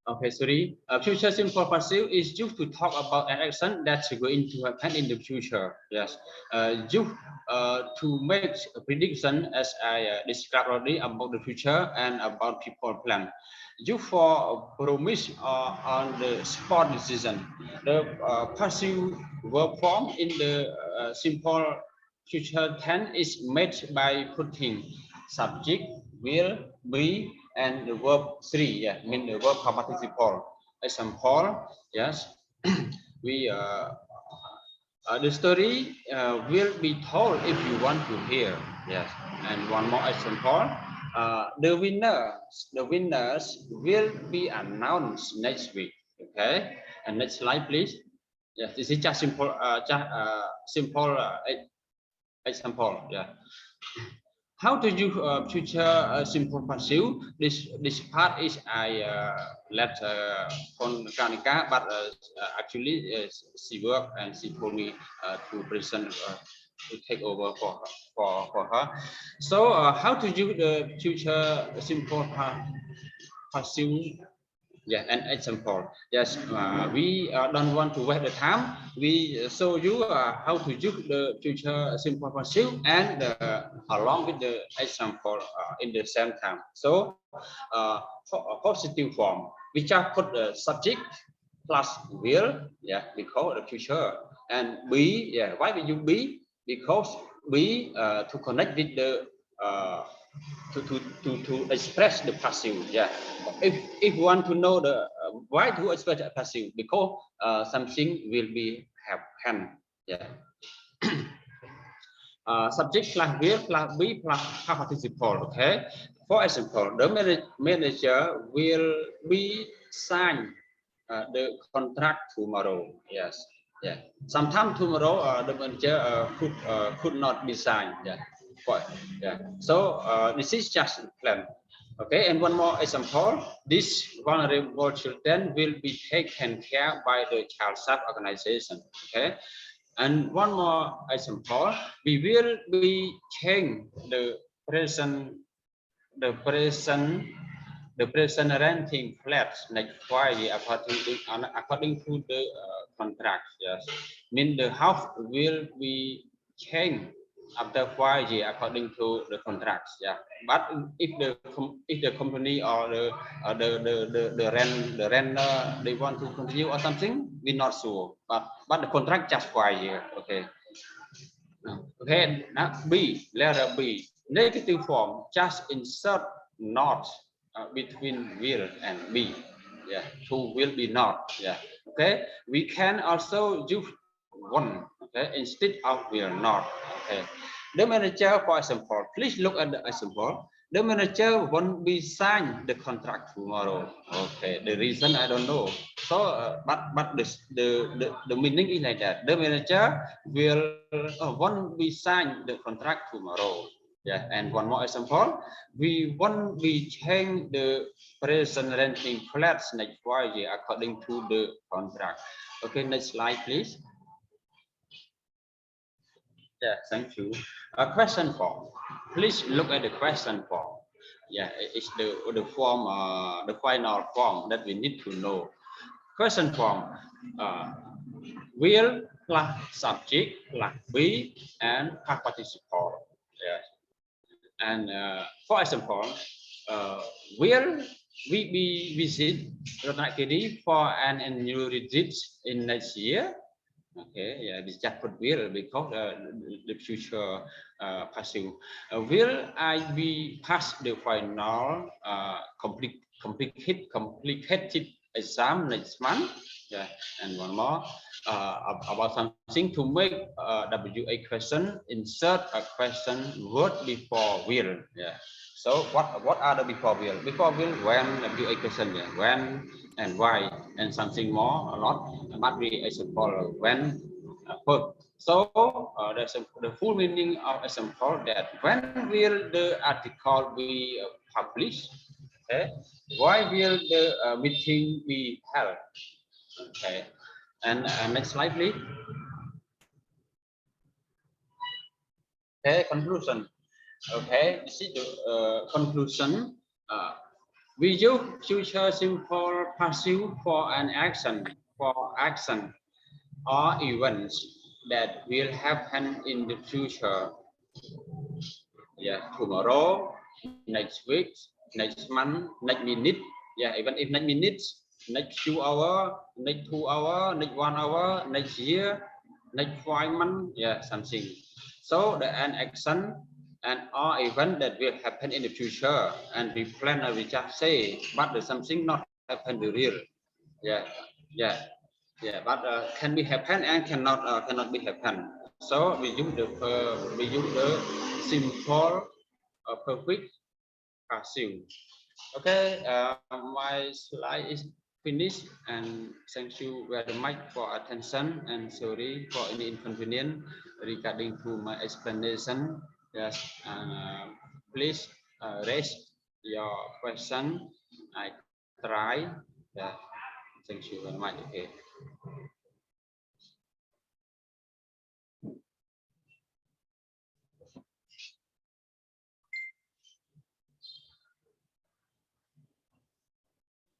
Speaker 5: Okay, sorry. Future simple passive is used to talk about an action that's going to happen in the future. Yes. Used to make a prediction, as I described already, about the future and about people plan. Used for promise on the spot decision. The passive verb form in the simple future tense is made by putting subject, will, be, and the verb 3, yeah, mean the verb participle. Example, yes, we the story will be told if you want to hear. Yes, and one more example, the winners will be announced next week. Okay, and next slide, please. Yes, this is just simple, simple example. Yeah. How to use future simple passive? This part is I let Kanika, but actually she worked and she told me to present to take over for her. So how to use the future simple passive? Yeah, an example. Yes, we don't want to waste the time. We show you how to use the future simple passive and along with the example in the same time. So, for positive form, we just put the subject plus will, yeah, because the future, and be, yeah. Why will you be? Because be to connect with the to express the passive. Yeah, if you want to know the why to express the passive, because something will be happen. Yeah. Subject plus will plus be plus participle. Okay. For example, the manager will be signed the contract tomorrow. Yes. Yeah. Sometime tomorrow the manager could not be signed. Yeah. Yeah. So this is just a plan. Okay, and one more example, these vulnerable children will be taken care by the child self organization. Okay, and one more example, we will be change the present renting flats next 5 years according to the contract. Yes, mean the house will be changed after 5 years according to the contracts. Yeah, but if the company or the renter they want to continue or something, we're not sure. But the contract just 5 years. Okay. Okay. Now B, letter B, negative form. Just insert not between will and be. Yeah, two will be not. Yeah. Okay. We can also use one. Okay, instead of will not. Okay. The manager, for example, please look at the example. The manager won't be signed the contract tomorrow. Okay, the reason I don't know. So, but the meaning is like that. The manager will won't be signed the contract tomorrow. Yeah, and one more example, we won't be change the present renting flats next 5 years according to the contract. Okay, next slide, please. Yeah, thank you. Question form. Please look at the question form. Yeah, it's the form, the final form that we need to know. Question form. Will plus subject plus be and past participle. Yes. And for example, will we be visit Ratnagiri for an annual retreat in next year? Okay, yeah, this just put will because the future passive. Will I be pass the final complicated exam next month? Yeah, and one more about something to make WA question, insert a question word before will. Yeah. So what are the before will? Before will, when, WA question, yeah, when and why, and something more, a lot, but we example when, put. So the full meaning of example that when will the article be published? Okay. Why will the meeting be held? Okay. And next slide, please. Okay, conclusion. Okay, this is the conclusion. We use future simple passive for an action, or events that will happen in the future. Yeah, tomorrow, next week, next month, next minute. Yeah, even if next minutes, next 2 hours, next 2 hours, next 1 hour, next year, next 5 months. Yeah, something. So the an action and or event that will happen in the future, and we plan or we just say, but there's something not happen the real. Yeah, yeah, yeah. But can be happen and cannot be happen. So we use the simple perfect passive. Okay, my slide is finished, and thank you very much for attention, and sorry for any inconvenience regarding to my explanation. Yes, please raise your question. I try. Yeah, thank you very much. Okay.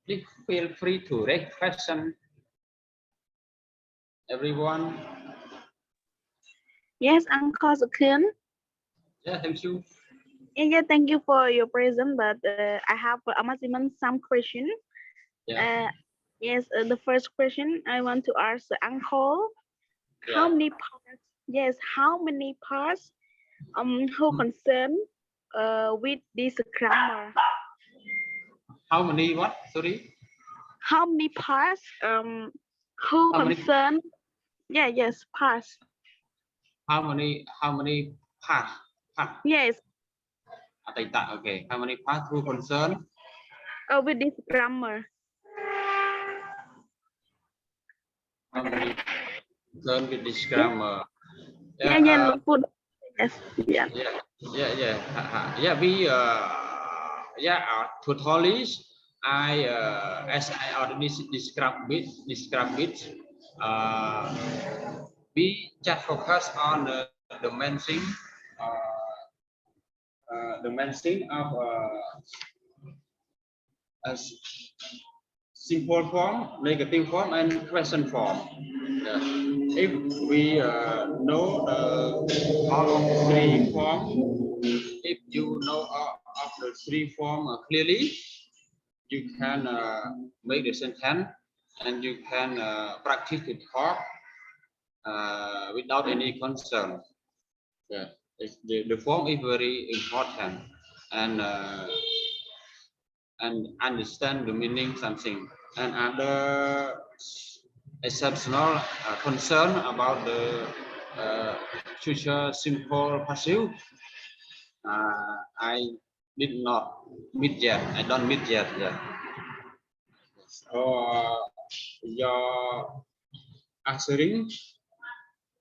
Speaker 5: Please feel free to raise question. Everyone.
Speaker 8: Yes, Uncle Sakun.
Speaker 5: Yeah, thank you.
Speaker 8: Yeah, thank you for your present. But I have a maximum some question.
Speaker 5: Yeah.
Speaker 8: Yes, the first question I want to ask the uncle.
Speaker 5: Yeah.
Speaker 8: How many parts? Yes, how many parts? Who concern with this grammar?
Speaker 5: How many what? Sorry.
Speaker 8: How many parts? Who
Speaker 5: How many?
Speaker 8: concern? Yeah, yes, parts.
Speaker 5: How many parts?
Speaker 8: Yes.
Speaker 5: Okay. How many parts who concern?
Speaker 8: With this grammar.
Speaker 5: Learn with this grammar.
Speaker 8: Yeah, put yes, yeah.
Speaker 5: We totally. As I already described it. We just focus on the main thing. The main thing of a simple form, negative form, and question form. If we know all of the three forms, if you know all of the three forms clearly, you can make the sentence and you can practice to talk without any concern. The form is very important, and understand the meaning something, and other exceptional concern about the future simple passive. I did not meet yet. I don't meet yet. So your answering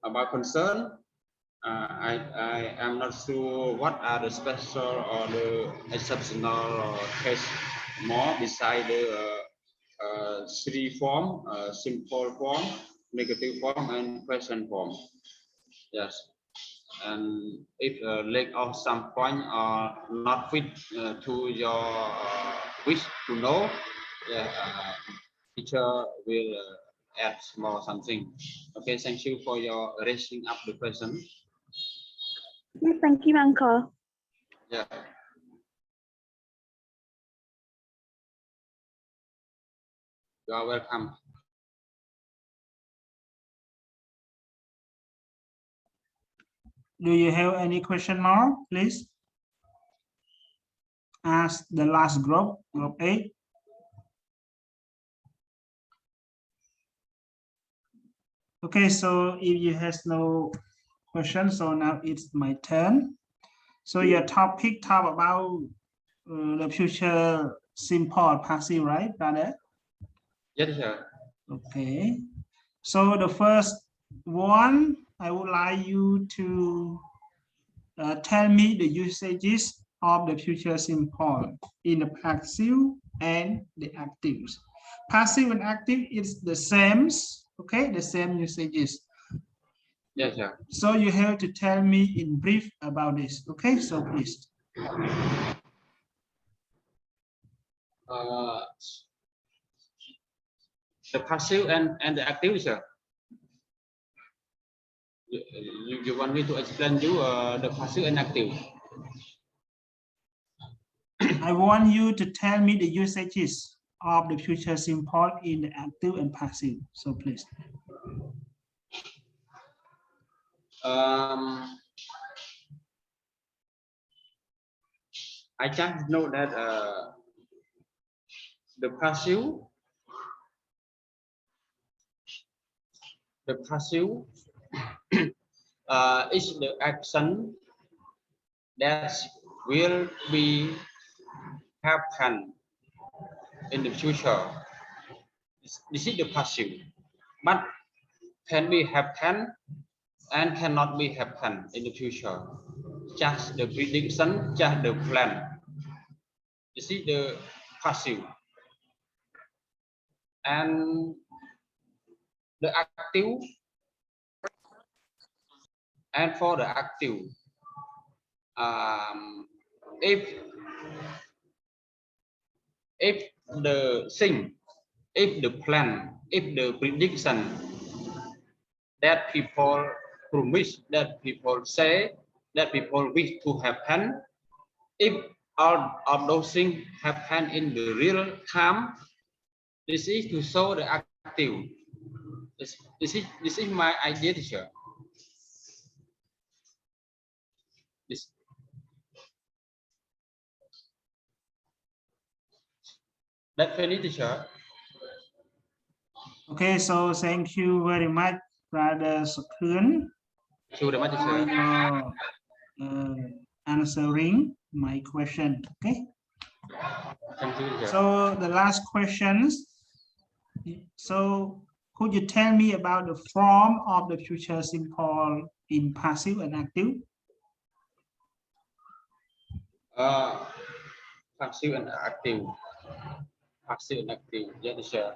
Speaker 5: about concern. I am not sure what are the special or the exceptional case more beside the three form, simple form, negative form, and question form. Yes, and if lack of some point or not fit to your wish to know, teacher will add more something. Okay, thank you for your raising up the question.
Speaker 8: Yes, thank you, Uncle.
Speaker 5: Yeah. You are welcome.
Speaker 3: Do you have any question more, please? Ask the last group 8. Okay, so if you has no question, so now it's my turn. So your topic talk about the future simple passive, right, brother?
Speaker 5: Yes, sir.
Speaker 3: Okay. So the first one, I would like you to tell me the usages of the future simple in the passive and the active. Passive and active is the same, okay, the same usages.
Speaker 5: Yes, sir.
Speaker 3: So you have to tell me in brief about this, okay? So please.
Speaker 5: The passive and the active, sir. You want me to explain you the passive and active?
Speaker 3: I want you to tell me the usages of the future simple in the active and passive. So please.
Speaker 5: I just know that the passive is the action that will be happen in the future. This is the passive, but can be happen and cannot be happen in the future. Just the prediction, just the plan. This is the passive. And the active, and for the active, if the thing, if the plan, if the prediction that people promise, that people say, that people wish to happen, if all of those things happen in the real time, this is to show the active. This is my idea, teacher. That's finished, teacher.
Speaker 3: Okay, so thank you very much, Brother Sukun,
Speaker 5: for
Speaker 3: your answering my question. Okay.
Speaker 5: Thank you, teacher.
Speaker 3: So the last questions. So Could you tell me about the form of the future simple in passive and active?
Speaker 5: Passive and active. Passive and active. Yeah, teacher.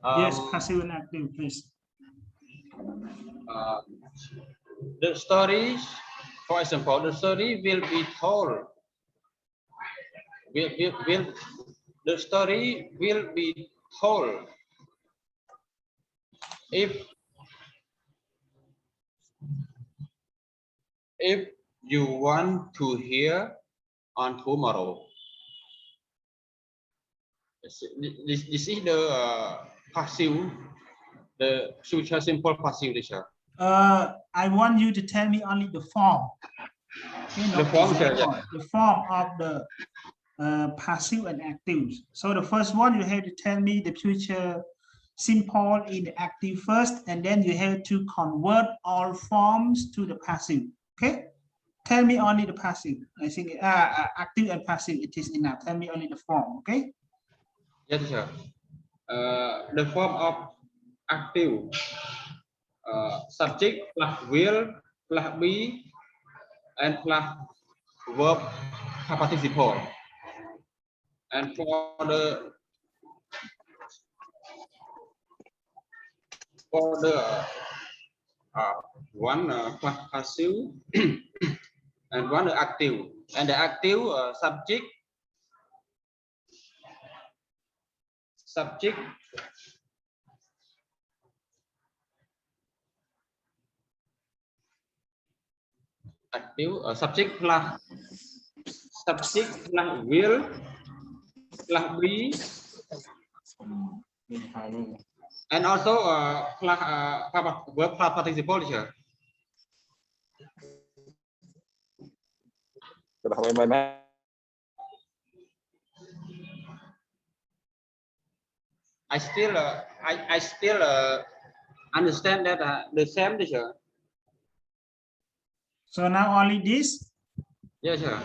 Speaker 3: Yes, passive and active, please.
Speaker 5: The stories, for example, the story will be told. The story will be told if you want to hear on tomorrow. This is the passive, the future simple passive, teacher.
Speaker 3: I want you to tell me only the form. Okay,
Speaker 5: The form, sir,
Speaker 3: example, the form of the passive and active. So the first one, you have to tell me the future simple in the active first, and then you have to convert all forms to the passive. Okay, tell me only the passive. I think active and passive, it is enough. Tell me only the form. Okay.
Speaker 5: Yes, sir. The form of active, subject plus will plus be and plus verb participle. And for the one passive and one active, and the active subject active subject plus will plus be and also plus verb plus participle, teacher. I still understand that the same, teacher.
Speaker 3: So now only this.
Speaker 5: Yes, sir.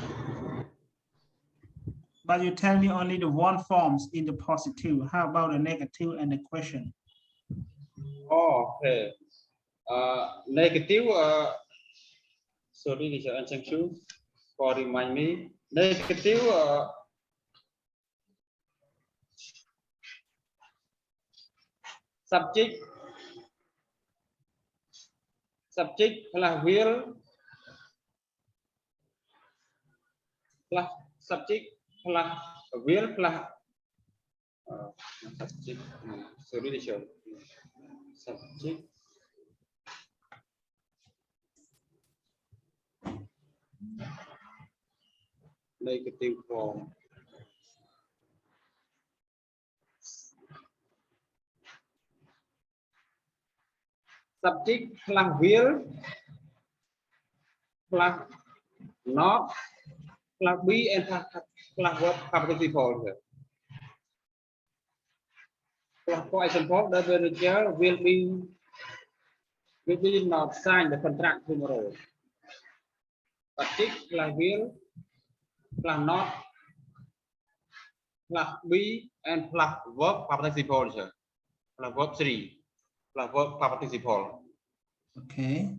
Speaker 3: But you tell me only the one forms in the positive. How about the negative and the question?
Speaker 5: Oh, okay. Negative. Sorry, teacher, and thank you for remind me. Negative. Subject plus will plus subject plus will plus subject. Sorry, teacher. Subject negative form. Subject plus will plus not plus be and plus verb participle. For example, the manager will be not sign the contract tomorrow. Subject plus will plus not plus be and plus verb participle. Plus verb 3 plus verb participle.
Speaker 3: Okay.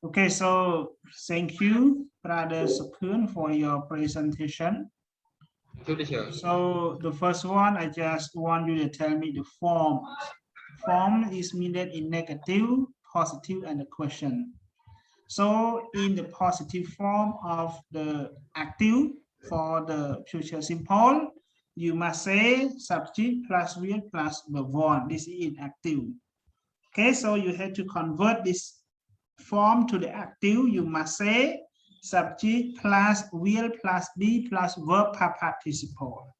Speaker 3: Okay, so thank you, Brother Sapun, for your presentation. So the first one, I just want you to tell me the form. Form is needed in negative, positive, and the question. So in the positive form of the active for the future simple, you must say subject plus will plus verb 1. This is in active. Okay, so you have to convert this form to the active. You must say subject plus will plus be plus verb participle.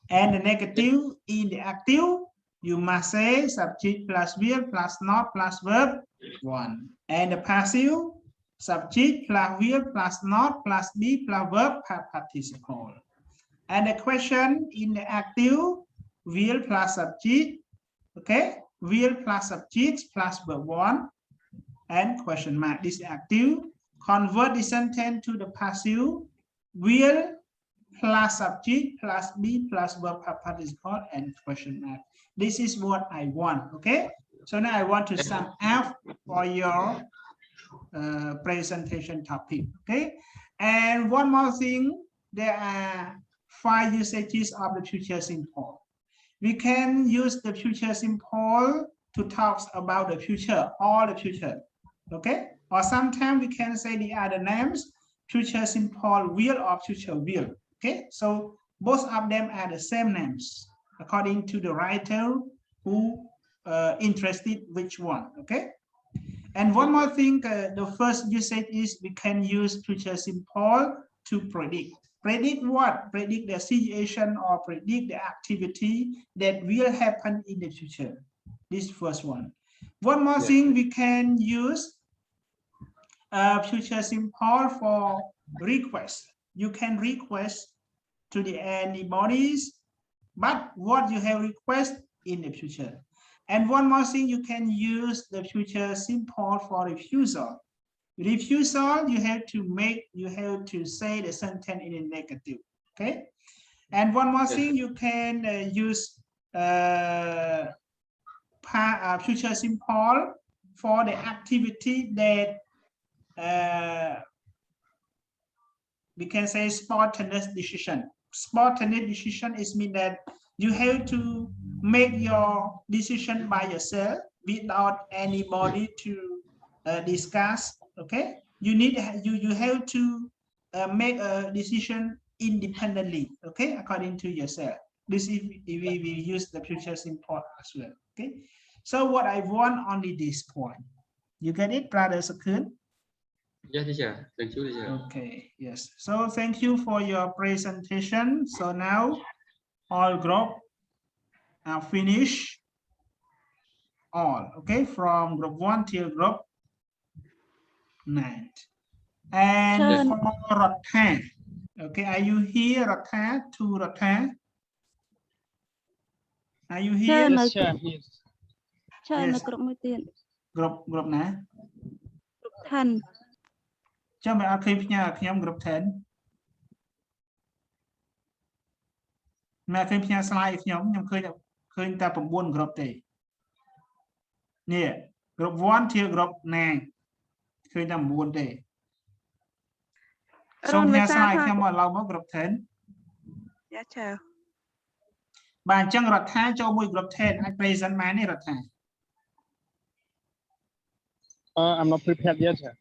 Speaker 3: And the negative in the active, you must say subject plus will plus not plus verb 1. And the passive, subject plus will plus not plus be plus verb participle. And the question in the active, will plus subject, okay, will plus subject plus verb 1 and question mark. This is active. Convert the sentence to the passive. Will plus subject plus be plus verb participle and question mark. This is what I want. Okay. So now I want to sum up for your presentation topic. Okay. And one more thing, there are 5 usages of the future simple. We can use the future simple to talk about the future, all the future. Okay. Or sometimes we can say the other names, future simple will or future will. Okay. So both of them are the same names according to the writer who interested which one. Okay. And one more thing, the first usage is we can use future simple to predict. Predict what? Predict the situation or predict the activity that will happen in the future. This first one. One more thing, we can use future simple for request. You can request to the antibodies, but what you have request in the future. And one more thing, you can use the future simple for refusal. Refusal, you have to say the sentence in a negative. Okay. And one more thing, you can use future simple for the activity that we can say spontaneous decision. Spontaneous decision is mean that you have to make your decision by yourself without anybody to discuss. Okay, you have to make a decision independently. Okay, according to yourself. This is we use the future simple as well. Okay, so what I want only this point. You get it, brother Sakun?
Speaker 5: Yes, teacher. Thank you, teacher.
Speaker 3: Okay, yes. So thank you for your presentation. So now all group are finished. All, okay, from group 1 till group 9. And for Ratha, okay, are you here, Ratha? To Ratha? Are you here?
Speaker 7: Yes, sir.
Speaker 3: Yes. Group ណា
Speaker 7: Group 10.
Speaker 3: ចាំមិនអត់ឃើញផ្ញើខ្ញុំ group 10 មកឃើញផ្ញើ slide ខ្ញុំឃើញតែ 9 group ទេនេះ group 1 till group 9 ឃើញតែ 9 ទេសូមផ្ញើ slide ខ្ញុំមកឡងមក group 10
Speaker 8: Yeah, sir.
Speaker 3: បាទអញ្ចឹងរដ្ឋាចូលមួយ group 10 អាច present បានទេរដ្ឋា
Speaker 9: I'm not prepared yet, sir.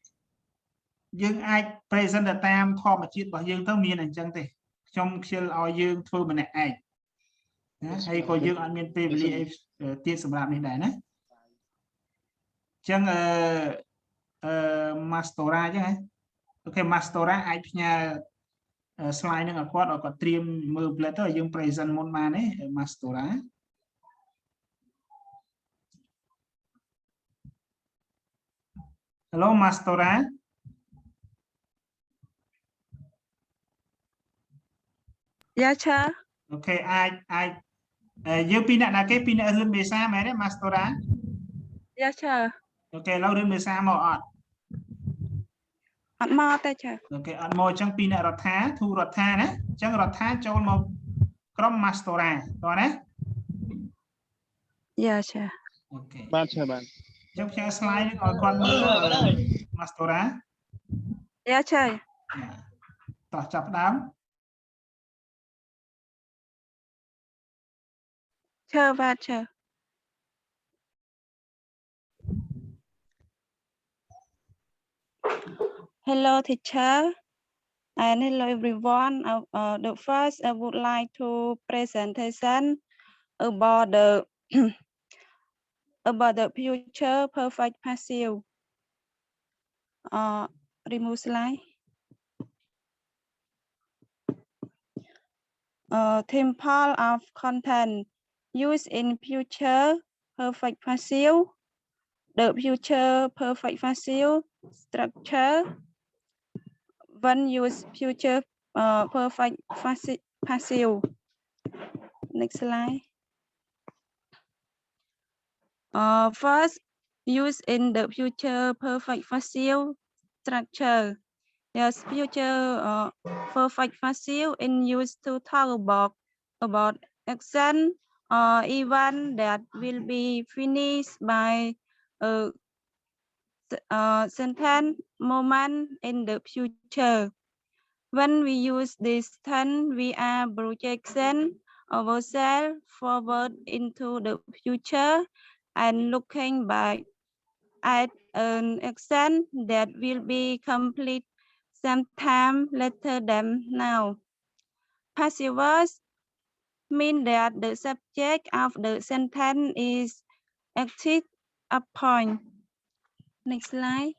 Speaker 3: យើងអាច present ទៅតាមធម្មជាតិរបស់យើងទៅមានអញ្ចឹងទេខ្ញុំខ្ជិលឲ្យយើងធ្វើម្នាក់ឯងណាហើយក៏យើងអត់មានពេលវេលាទៀតសម្រាប់នេះដែរណាអញ្ចឹងMastora អញ្ចឹងហ៎អូខេ Mastora អាចផ្ញើ slide នឹងឲ្យគាត់ត្រៀមមើល plate ទៅឲ្យយើង present មុនបានទេ Mastora Hello Mastora
Speaker 8: Yeah, sir.
Speaker 3: អូខេអាចយើងពីរអ្នកណាគេពីរអ្នករឿងមេសាមែនទេ Mastora
Speaker 8: Yeah, sir.
Speaker 3: អូខេឥឡូវរឿងមេសាមកអត់
Speaker 8: មកទេ sir.
Speaker 3: អូខេអត់មកអញ្ចឹងពីរអ្នករដ្ឋាធូរដ្ឋាណាអញ្ចឹងរដ្ឋាចូលមកក្រុម Mastora តោះណា
Speaker 8: Yeah, sir.
Speaker 3: អូខេ
Speaker 9: បាទ sir បាទ
Speaker 3: អញ្ចឹងផ្ញើ slide នឹងឲ្យគាត់មើល Mastora
Speaker 8: Yeah, sir.
Speaker 3: តោះចាប់ដើម
Speaker 8: Sure, but sure. Hello, teacher, and hello everyone. The first, I would like to presentation about the about the future perfect passive. Remove slide. Temple of content. Used in future perfect passive. The future perfect passive structure. When use future perfect passive. Next slide. First, use in the future perfect passive structure. Yes, future perfect facile in use to talk about action or event that will be finished by a certain moment in the future. When we use this tense, we are projecting ourselves forward into the future and looking back at an action that will be complete sometime later than now. Passive verbs mean that the subject of the sentence is acted upon. Next slide.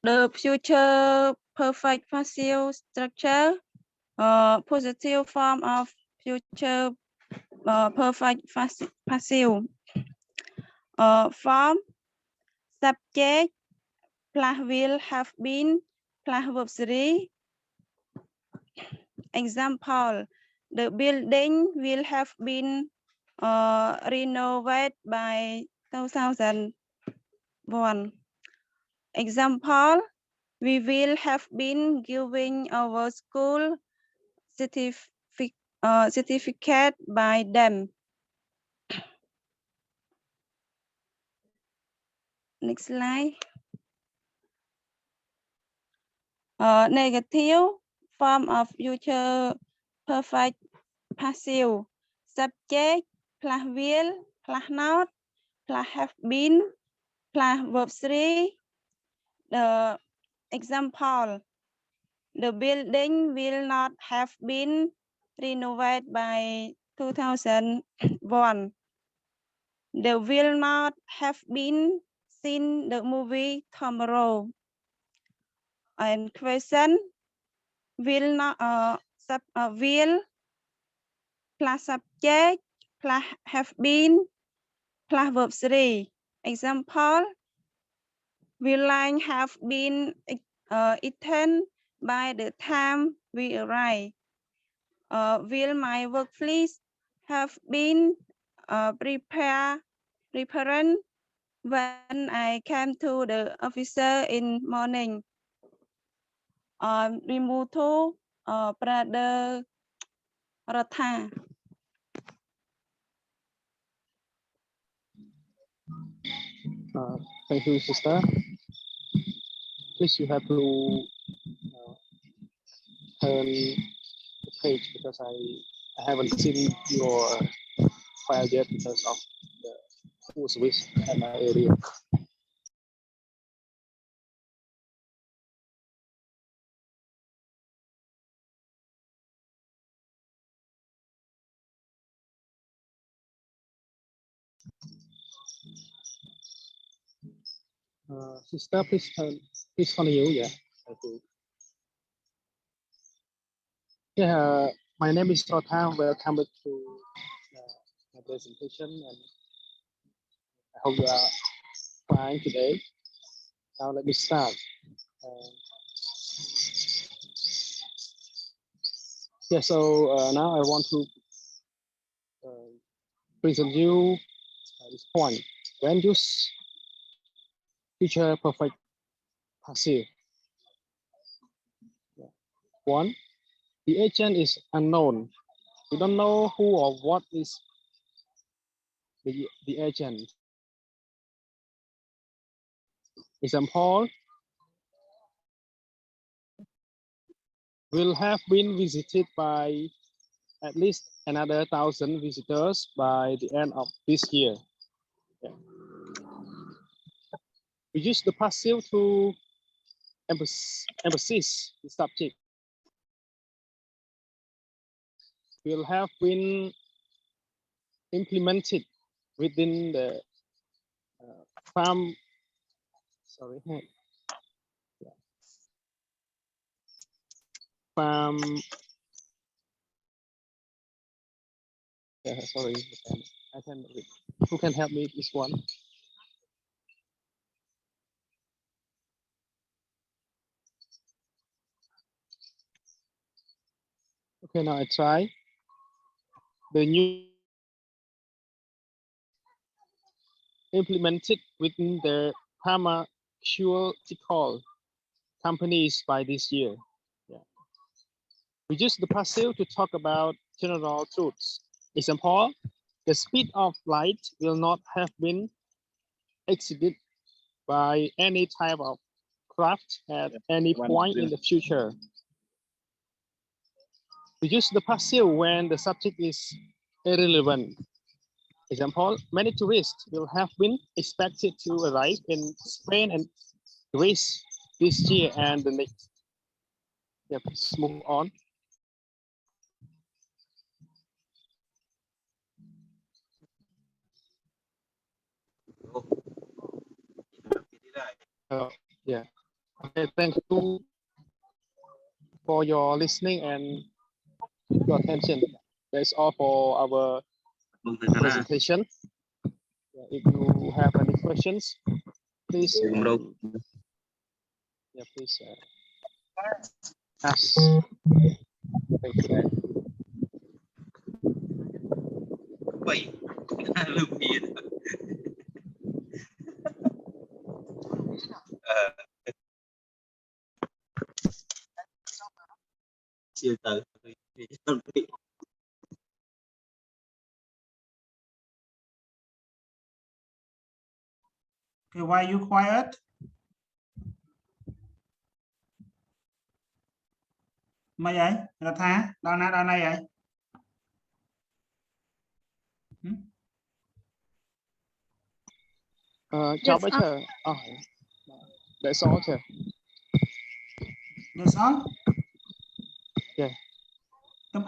Speaker 8: The future perfect passive structure, positive form of future perfect passive. Form, subject, plus will have been, plus verb 3. Example, the building will have been renovated by 2001. Example, we will have been giving our school certificate by them. Next slide. Negative form of future perfect passive. Subject plus will plus not plus have been plus verb 3. The example, the building will not have been renovated by 2001. They will not have been seen the movie tomorrow. And question, will not will plus subject plus have been plus verb 3. Example, will line have been eaten by the time we arrive. Will my workplace have been prepared when I came to the officer in morning? Remove to brother Ratha.
Speaker 9: Thank you, sister. Please, you have to turn the page because I haven't seen your file yet because of the full switch at my area. Sister, please continue. Yeah, thank you. Yeah, my name is Rotha. Welcome back to my presentation, and I hope you are fine today. Now let me start. Yeah, so now I want to present you this point. When use future perfect passive. One, the agent is unknown. We don't know who or what is the agent. Example, will have been visited by at least another 1,000 visitors by the end of this year. Yeah. We use the passive to emphasize the subject. Will have been implemented within the farm. Sorry. Yeah. Farm. Yeah, sorry. I can. Who can help me this one? Okay, now I try. The new implemented within the pharmaceutical companies by this year. Yeah. We use the passive to talk about general truths. Example, the speed of light will not have been exceeded by any type of craft at any point in the future. We use the passive when the subject is irrelevant. Example, many tourists will have been expected to arrive in Spain and Greece this year and the next. Yeah, let's move on. Yeah. Okay, thank you for your listening and your attention. That's all for our presentation. If you have any questions, please, please ask. Thank you.
Speaker 3: Okay, why are you quiet? Mày vậy? Là tha, đào này vậy?
Speaker 9: Chào bác chờ. That's all, sir.
Speaker 3: That's all?
Speaker 9: Yeah.
Speaker 3: Tâm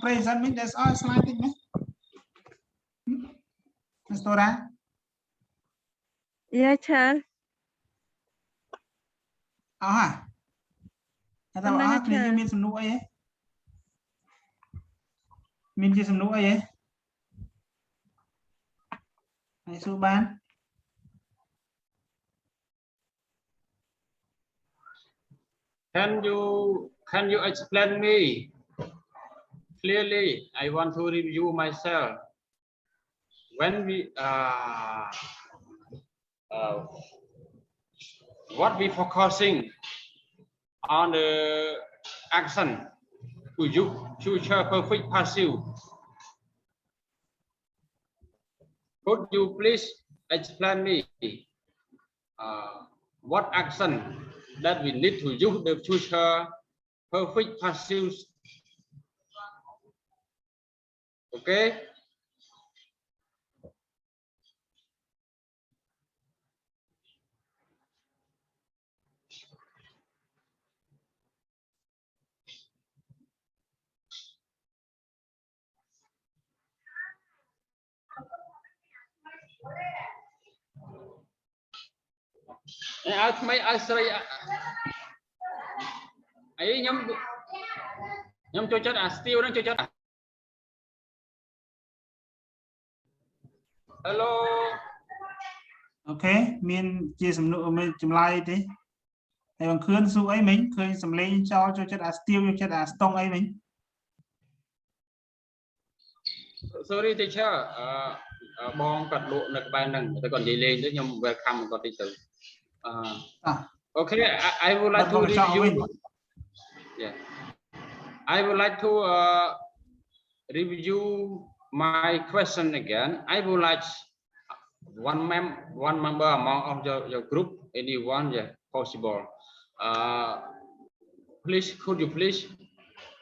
Speaker 3: present mean that's all slide thing, Mr. Ra?
Speaker 8: Yeah, sir.
Speaker 3: Hả? Tao bảo mình miên sầm nụ ấy. Miên chia sầm nụ ấy. Hãy số ban.
Speaker 5: Can you explain me clearly? I want to review myself. When we what we focusing on the action to use future perfect passive. Could you please explain me what action that we need to use the future perfect passive? Okay. Nhóm cho chất still nó cho chất hello.
Speaker 3: Okay, miền chia sầm nụ mình chấm like thế. Thầy bằng khơi su ấy mình khơi sầm lên cho chất still cho chất stone ấy mình.
Speaker 5: Sorry teacher, bong cật độ lực bài nâng tôi còn đi lên chứ nhưng welcome còn đi từ. Okay, I would like to review. Yeah, I would like to review my question again. I would like one member among of your group, anyone, yeah, possible. Please, could you please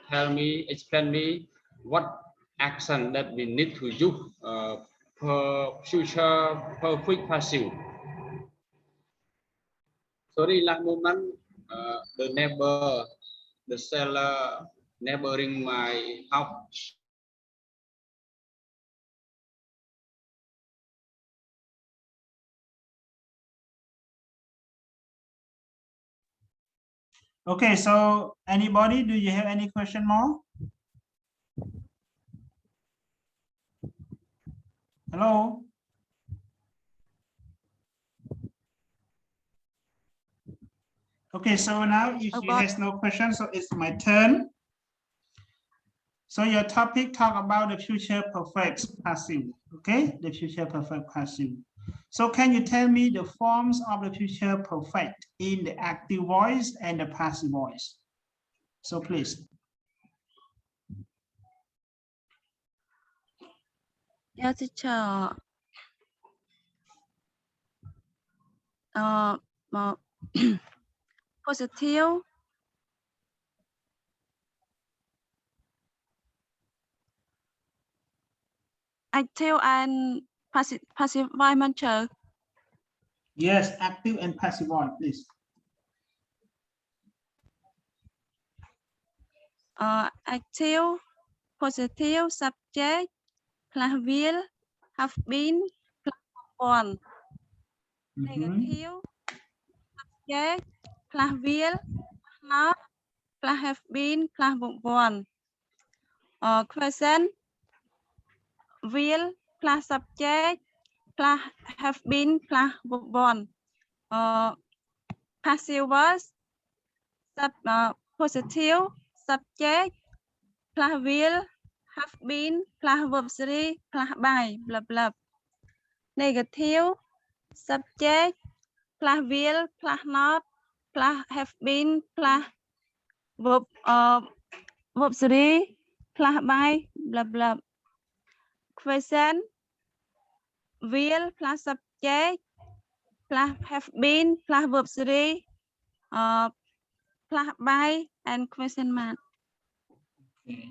Speaker 5: tell me, explain me what action that we need to do for future perfect passive? Sorry, last moment, the neighbor, the seller neighboring my house.
Speaker 3: Okay, so anybody, do you have any question more? Hello? Okay, so now if you have no question, so it's my turn. So your topic talk about the future perfect passive, okay? The future perfect passive. So can you tell me the forms of the future perfect in the active voice and the passive voice? So please.
Speaker 8: Yes, teacher. Positive. Active and passive voice, teacher.
Speaker 3: Yes, active and passive voice, please.
Speaker 8: Active, positive subject, plus will, have been, plus one. Negative subject, plus will, not, plus have been, plus one. Question, will, plus subject, plus have been, plus one. Passive voice, positive subject, plus will, have been, plus verb 3, plus by, blah, blah. Negative subject, plus will, plus not, plus have been, plus verb 3, plus by, blah, blah. Question, will, plus subject, plus have been, plus verb 3, plus by, and question mark.
Speaker 3: Okay.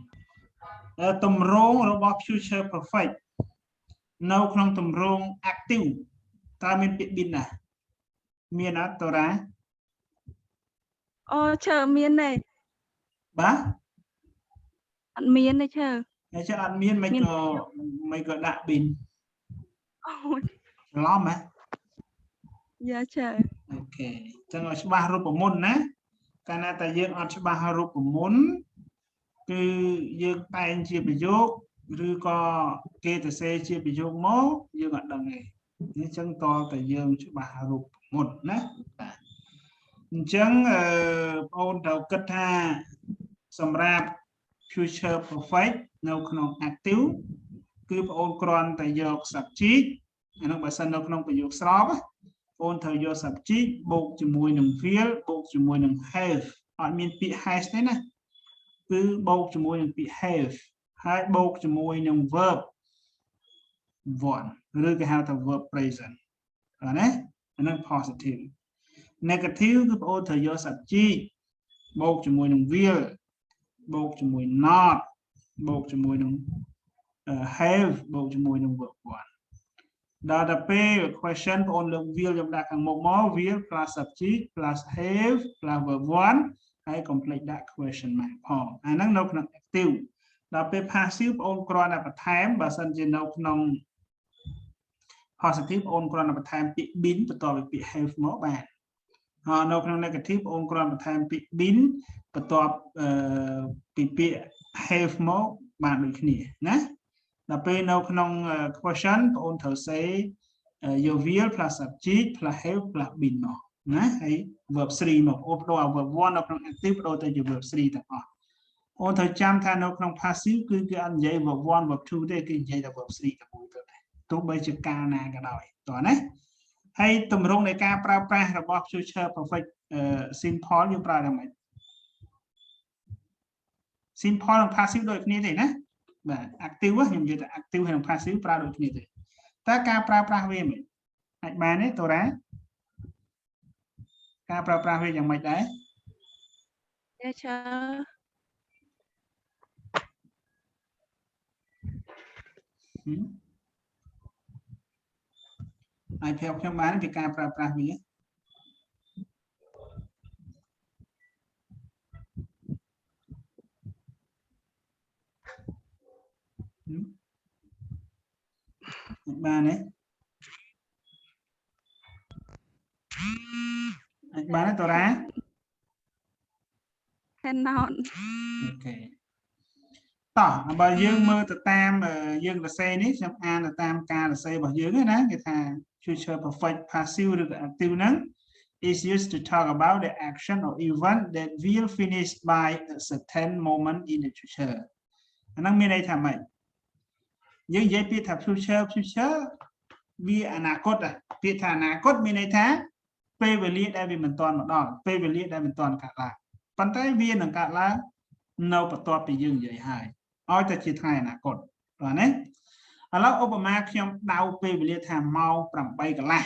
Speaker 3: ទម្រង់របស់ future perfect នៅក្នុងទម្រង់ active តើមានពាក្យ been ណាមានអត់តរ៉ា
Speaker 8: អូឈើមានទេ
Speaker 3: បាទ
Speaker 8: អត់មានទេឈើ
Speaker 3: តែឈើអត់មានមិនក៏ដាក់ been
Speaker 8: អូយ
Speaker 3: ច្រឡំហ៎
Speaker 8: យ៉ាឈើ
Speaker 3: អូខេអញ្ចឹងឲ្យច្បាស់រូបមន្តណាកាលណាតែយើងអត់ច្បាស់រូបមន្តគឺយើងតែងជាប្រយោគឬក៏គេទៅសេជាប្រយោគមកយើងអត់ដឹងទេអញ្ចឹងតើតែយើងច្បាស់រូបមន្តណាបាទអញ្ចឹងបងប្អូនត្រូវគិតថាសម្រាប់ future perfect នៅក្នុង active គឺបងប្អូនគ្រាន់តែយក subject អានោះបើសិននៅក្នុងប្រយោគស្របបងប្អូនត្រូវយក subject បូកជាមួយនឹង will បូកជាមួយនឹង have អត់មានពាក្យ has ទេណាគឺបូកជាមួយនឹងពាក្យ have ហើយបូកជាមួយនឹង verb 1ឬគេហៅថា verb present បាទណាអានឹង positive negative គឺបងប្អូនត្រូវយក subject បូកជាមួយនឹង will បូកជាមួយ not បូកជាមួយនឹង have បូកជាមួយនឹង verb 1ដល់ទៅពេល question បងប្អូនលើក will យកដាក់ខាងមុខមក will plus subject plus have plus verb 1ហើយ complete ដាក់ question mark ផងអាហ្នឹងនៅក្នុង active ដល់ពេល passive បងប្អូនគ្រាន់តែបន្ថែមបើសិនជានៅក្នុង positive បងប្អូនគ្រាន់តែបន្ថែមពាក្យ been បន្ទាប់ពីពាក្យ have មកបានហើយនៅក្នុង negative បងប្អូនគ្រាន់បន្ថែមពាក្យ been បន្ទាប់ពីពាក្យ have មកបានដូចគ្នាណាដល់ពេលនៅក្នុង question បងប្អូនត្រូវ say your will plus subject plus have plus been មកណាហើយ verb 3មកអូនបដូរឲ្យ verb 1នៅក្នុង active បដូរទៅជា verb 3ទាំងអស់អូនត្រូវចាំថានៅក្នុង passive គឺគេអត់និយាយ verb 1 verb 2ទេគេនិយាយតែ verb 3តែមួយទៅដែរទោះបីជាកាលណាក៏ដោយតោះណាហើយទម្រង់នៃការប្រើប្រាស់របស់ future perfect simple យើងប្រើយ៉ាងម៉េច simple និង passive ដូចគ្នាទេណាបាទ active ខ្ញុំនិយាយថា active ហើយនិង passive ប្រើដូចគ្នាទេតើការប្រើប្រាស់វាមិនអាចបានទេតូរ៉ាការប្រើប្រាស់វាយ៉ាងម៉េចដែរ
Speaker 8: យ៉ាឈើ
Speaker 3: អាចប្រាប់ខ្ញុំបានពីការប្រើប្រាស់វាបានទេអាចបានទេតរ៉ា
Speaker 8: cannot
Speaker 3: អូខេតោះបើយើងមើលទៅតាមយើងសរសេរនេះខ្ញុំអានទៅតាមការសរសេររបស់យើងណាគេថា future perfect passive ឬក៏ active ហ្នឹង is used to talk about the action or event that will finish by a certain moment in the future អាហ្នឹងមានន័យថាម៉េចយើងនិយាយពីថា future វាអនាគតពាក្យថាអនាគតមានន័យថាពេលវេលាដែលវាមិនទាន់មកដល់ពេលវេលាដែលមិនទាន់កើតឡើងប៉ុន្តែវានឹងកើតឡើងនៅបន្ទាប់ពីយើងនិយាយហើយឲ្យតែជាថ្ងៃអនាគតបាទណាឥឡូវឧបមាខ្ញុំដៅពេលវេលាថាម៉ោង 8 កន្លះ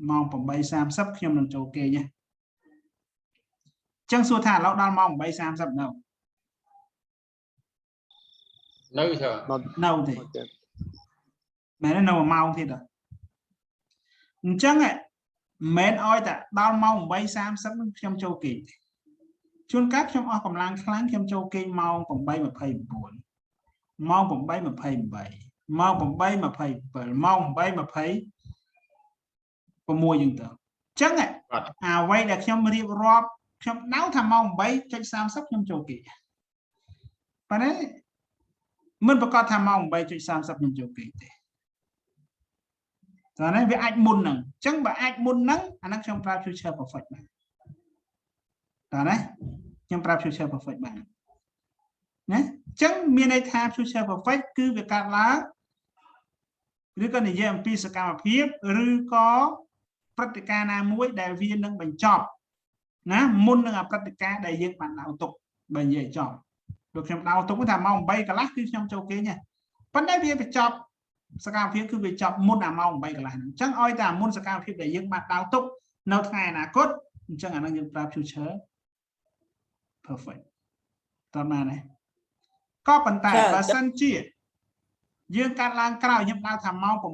Speaker 3: ម៉ោង 8:30 ខ្ញុំនឹងចូលគេងណាចឹងសួរថាឥឡូវដល់ម៉ោង 8:30 នៅ
Speaker 5: នៅច្រើន
Speaker 3: នៅទេមែននៅ1ម៉ោងទៀតអញ្ចឹងមិនអោយតែដល់ម៉ោង 8:30 នឹងខ្ញុំចូលគេងជួនកាលខ្ញុំអស់កម្លាំងខ្លាំងខ្ញុំចូលគេងម៉ោង 8:29 ម៉ោង 8:28 ម៉ោង 8:27 ម៉ោង 8:26 យ៉ាងទៅអញ្ចឹងអ្វីដែលខ្ញុំរៀបរាប់ខ្ញុំដៅថាម៉ោង 8:30 ខ្ញុំចូលគេងប៉ុន្តែមិនប្រកាសថាម៉ោង 8:30 ខ្ញុំចូលគេងទេតើនេះវាអាចមុនហ្នឹងអញ្ចឹងបើអាចមុនហ្នឹងអាហ្នឹងខ្ញុំប្រើ future perfect បានតើណាខ្ញុំប្រើ future perfect បានណាអញ្ចឹងមានន័យថា future perfect គឺវាកើតឡើងឬក៏និយាយអំពីសកម្មភាពឬក៏ព្រឹត្តិការណ៍ណាមួយដែលវានឹងបញ្ចប់ណាមុននឹងព្រឹត្តិការណ៍ដែលយើងបានដៅទុកបើនិយាយចប់ដូចខ្ញុំដៅទុកថាម៉ោង 8 កន្លះគឺខ្ញុំចូលគេងហ្នឹងប៉ុន្តែវាបញ្ចប់សកម្មភាពគឺវាចប់មុនម៉ោង 8 កន្លះហ្នឹងអញ្ចឹងឲ្យតែមុនសកម្មភាពដែលយើងបានដៅទុកនៅថ្ងៃអនាគតអញ្ចឹងអានឹងយើងប្រើ future perfect តើបានទេក៏ប៉ុន្តែបើសិនជាយើងកាត់ឡើងក្រោយខ្ញុំដៅថាម៉ោង 8:30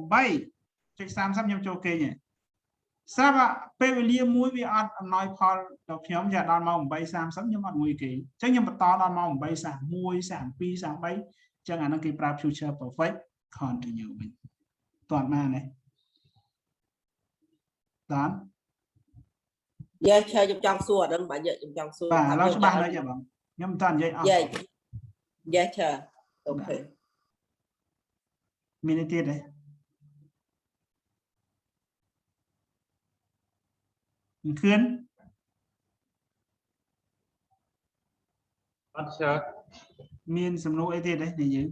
Speaker 3: ខ្ញុំចូលគេងហ្នឹងស្រាប់ពេលវេលាមួយវាអត់អំណោយផលដល់ខ្ញុំចាដល់ម៉ោង 8:30 ខ្ញុំអត់ងុយគេងអញ្ចឹងខ្ញុំបន្តដល់ម៉ោង 8:31 32 33 អញ្ចឹងអានឹងគេប្រើ future perfect continue វិញតើបានទេតាន
Speaker 4: យ៉ាឆើខ្ញុំចង់សួរអាហ្នឹងបាទខ្ញុំចង់សួរ
Speaker 3: បាទឥឡូវច្បាស់ហើយចាបងខ្ញុំមិនតាន់និយាយអស់
Speaker 4: យ៉ាឆើអូខេ
Speaker 3: មានន័យទៀតទេមិនឃើញ
Speaker 5: អត់ច្រើន
Speaker 3: មានសំណួរអីទៀតទេនិយាយ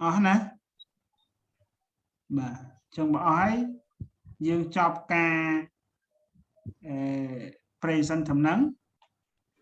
Speaker 3: អស់ណាបាទចឹងបើអស់ហើយយើងចប់ការpresent ដំណឹង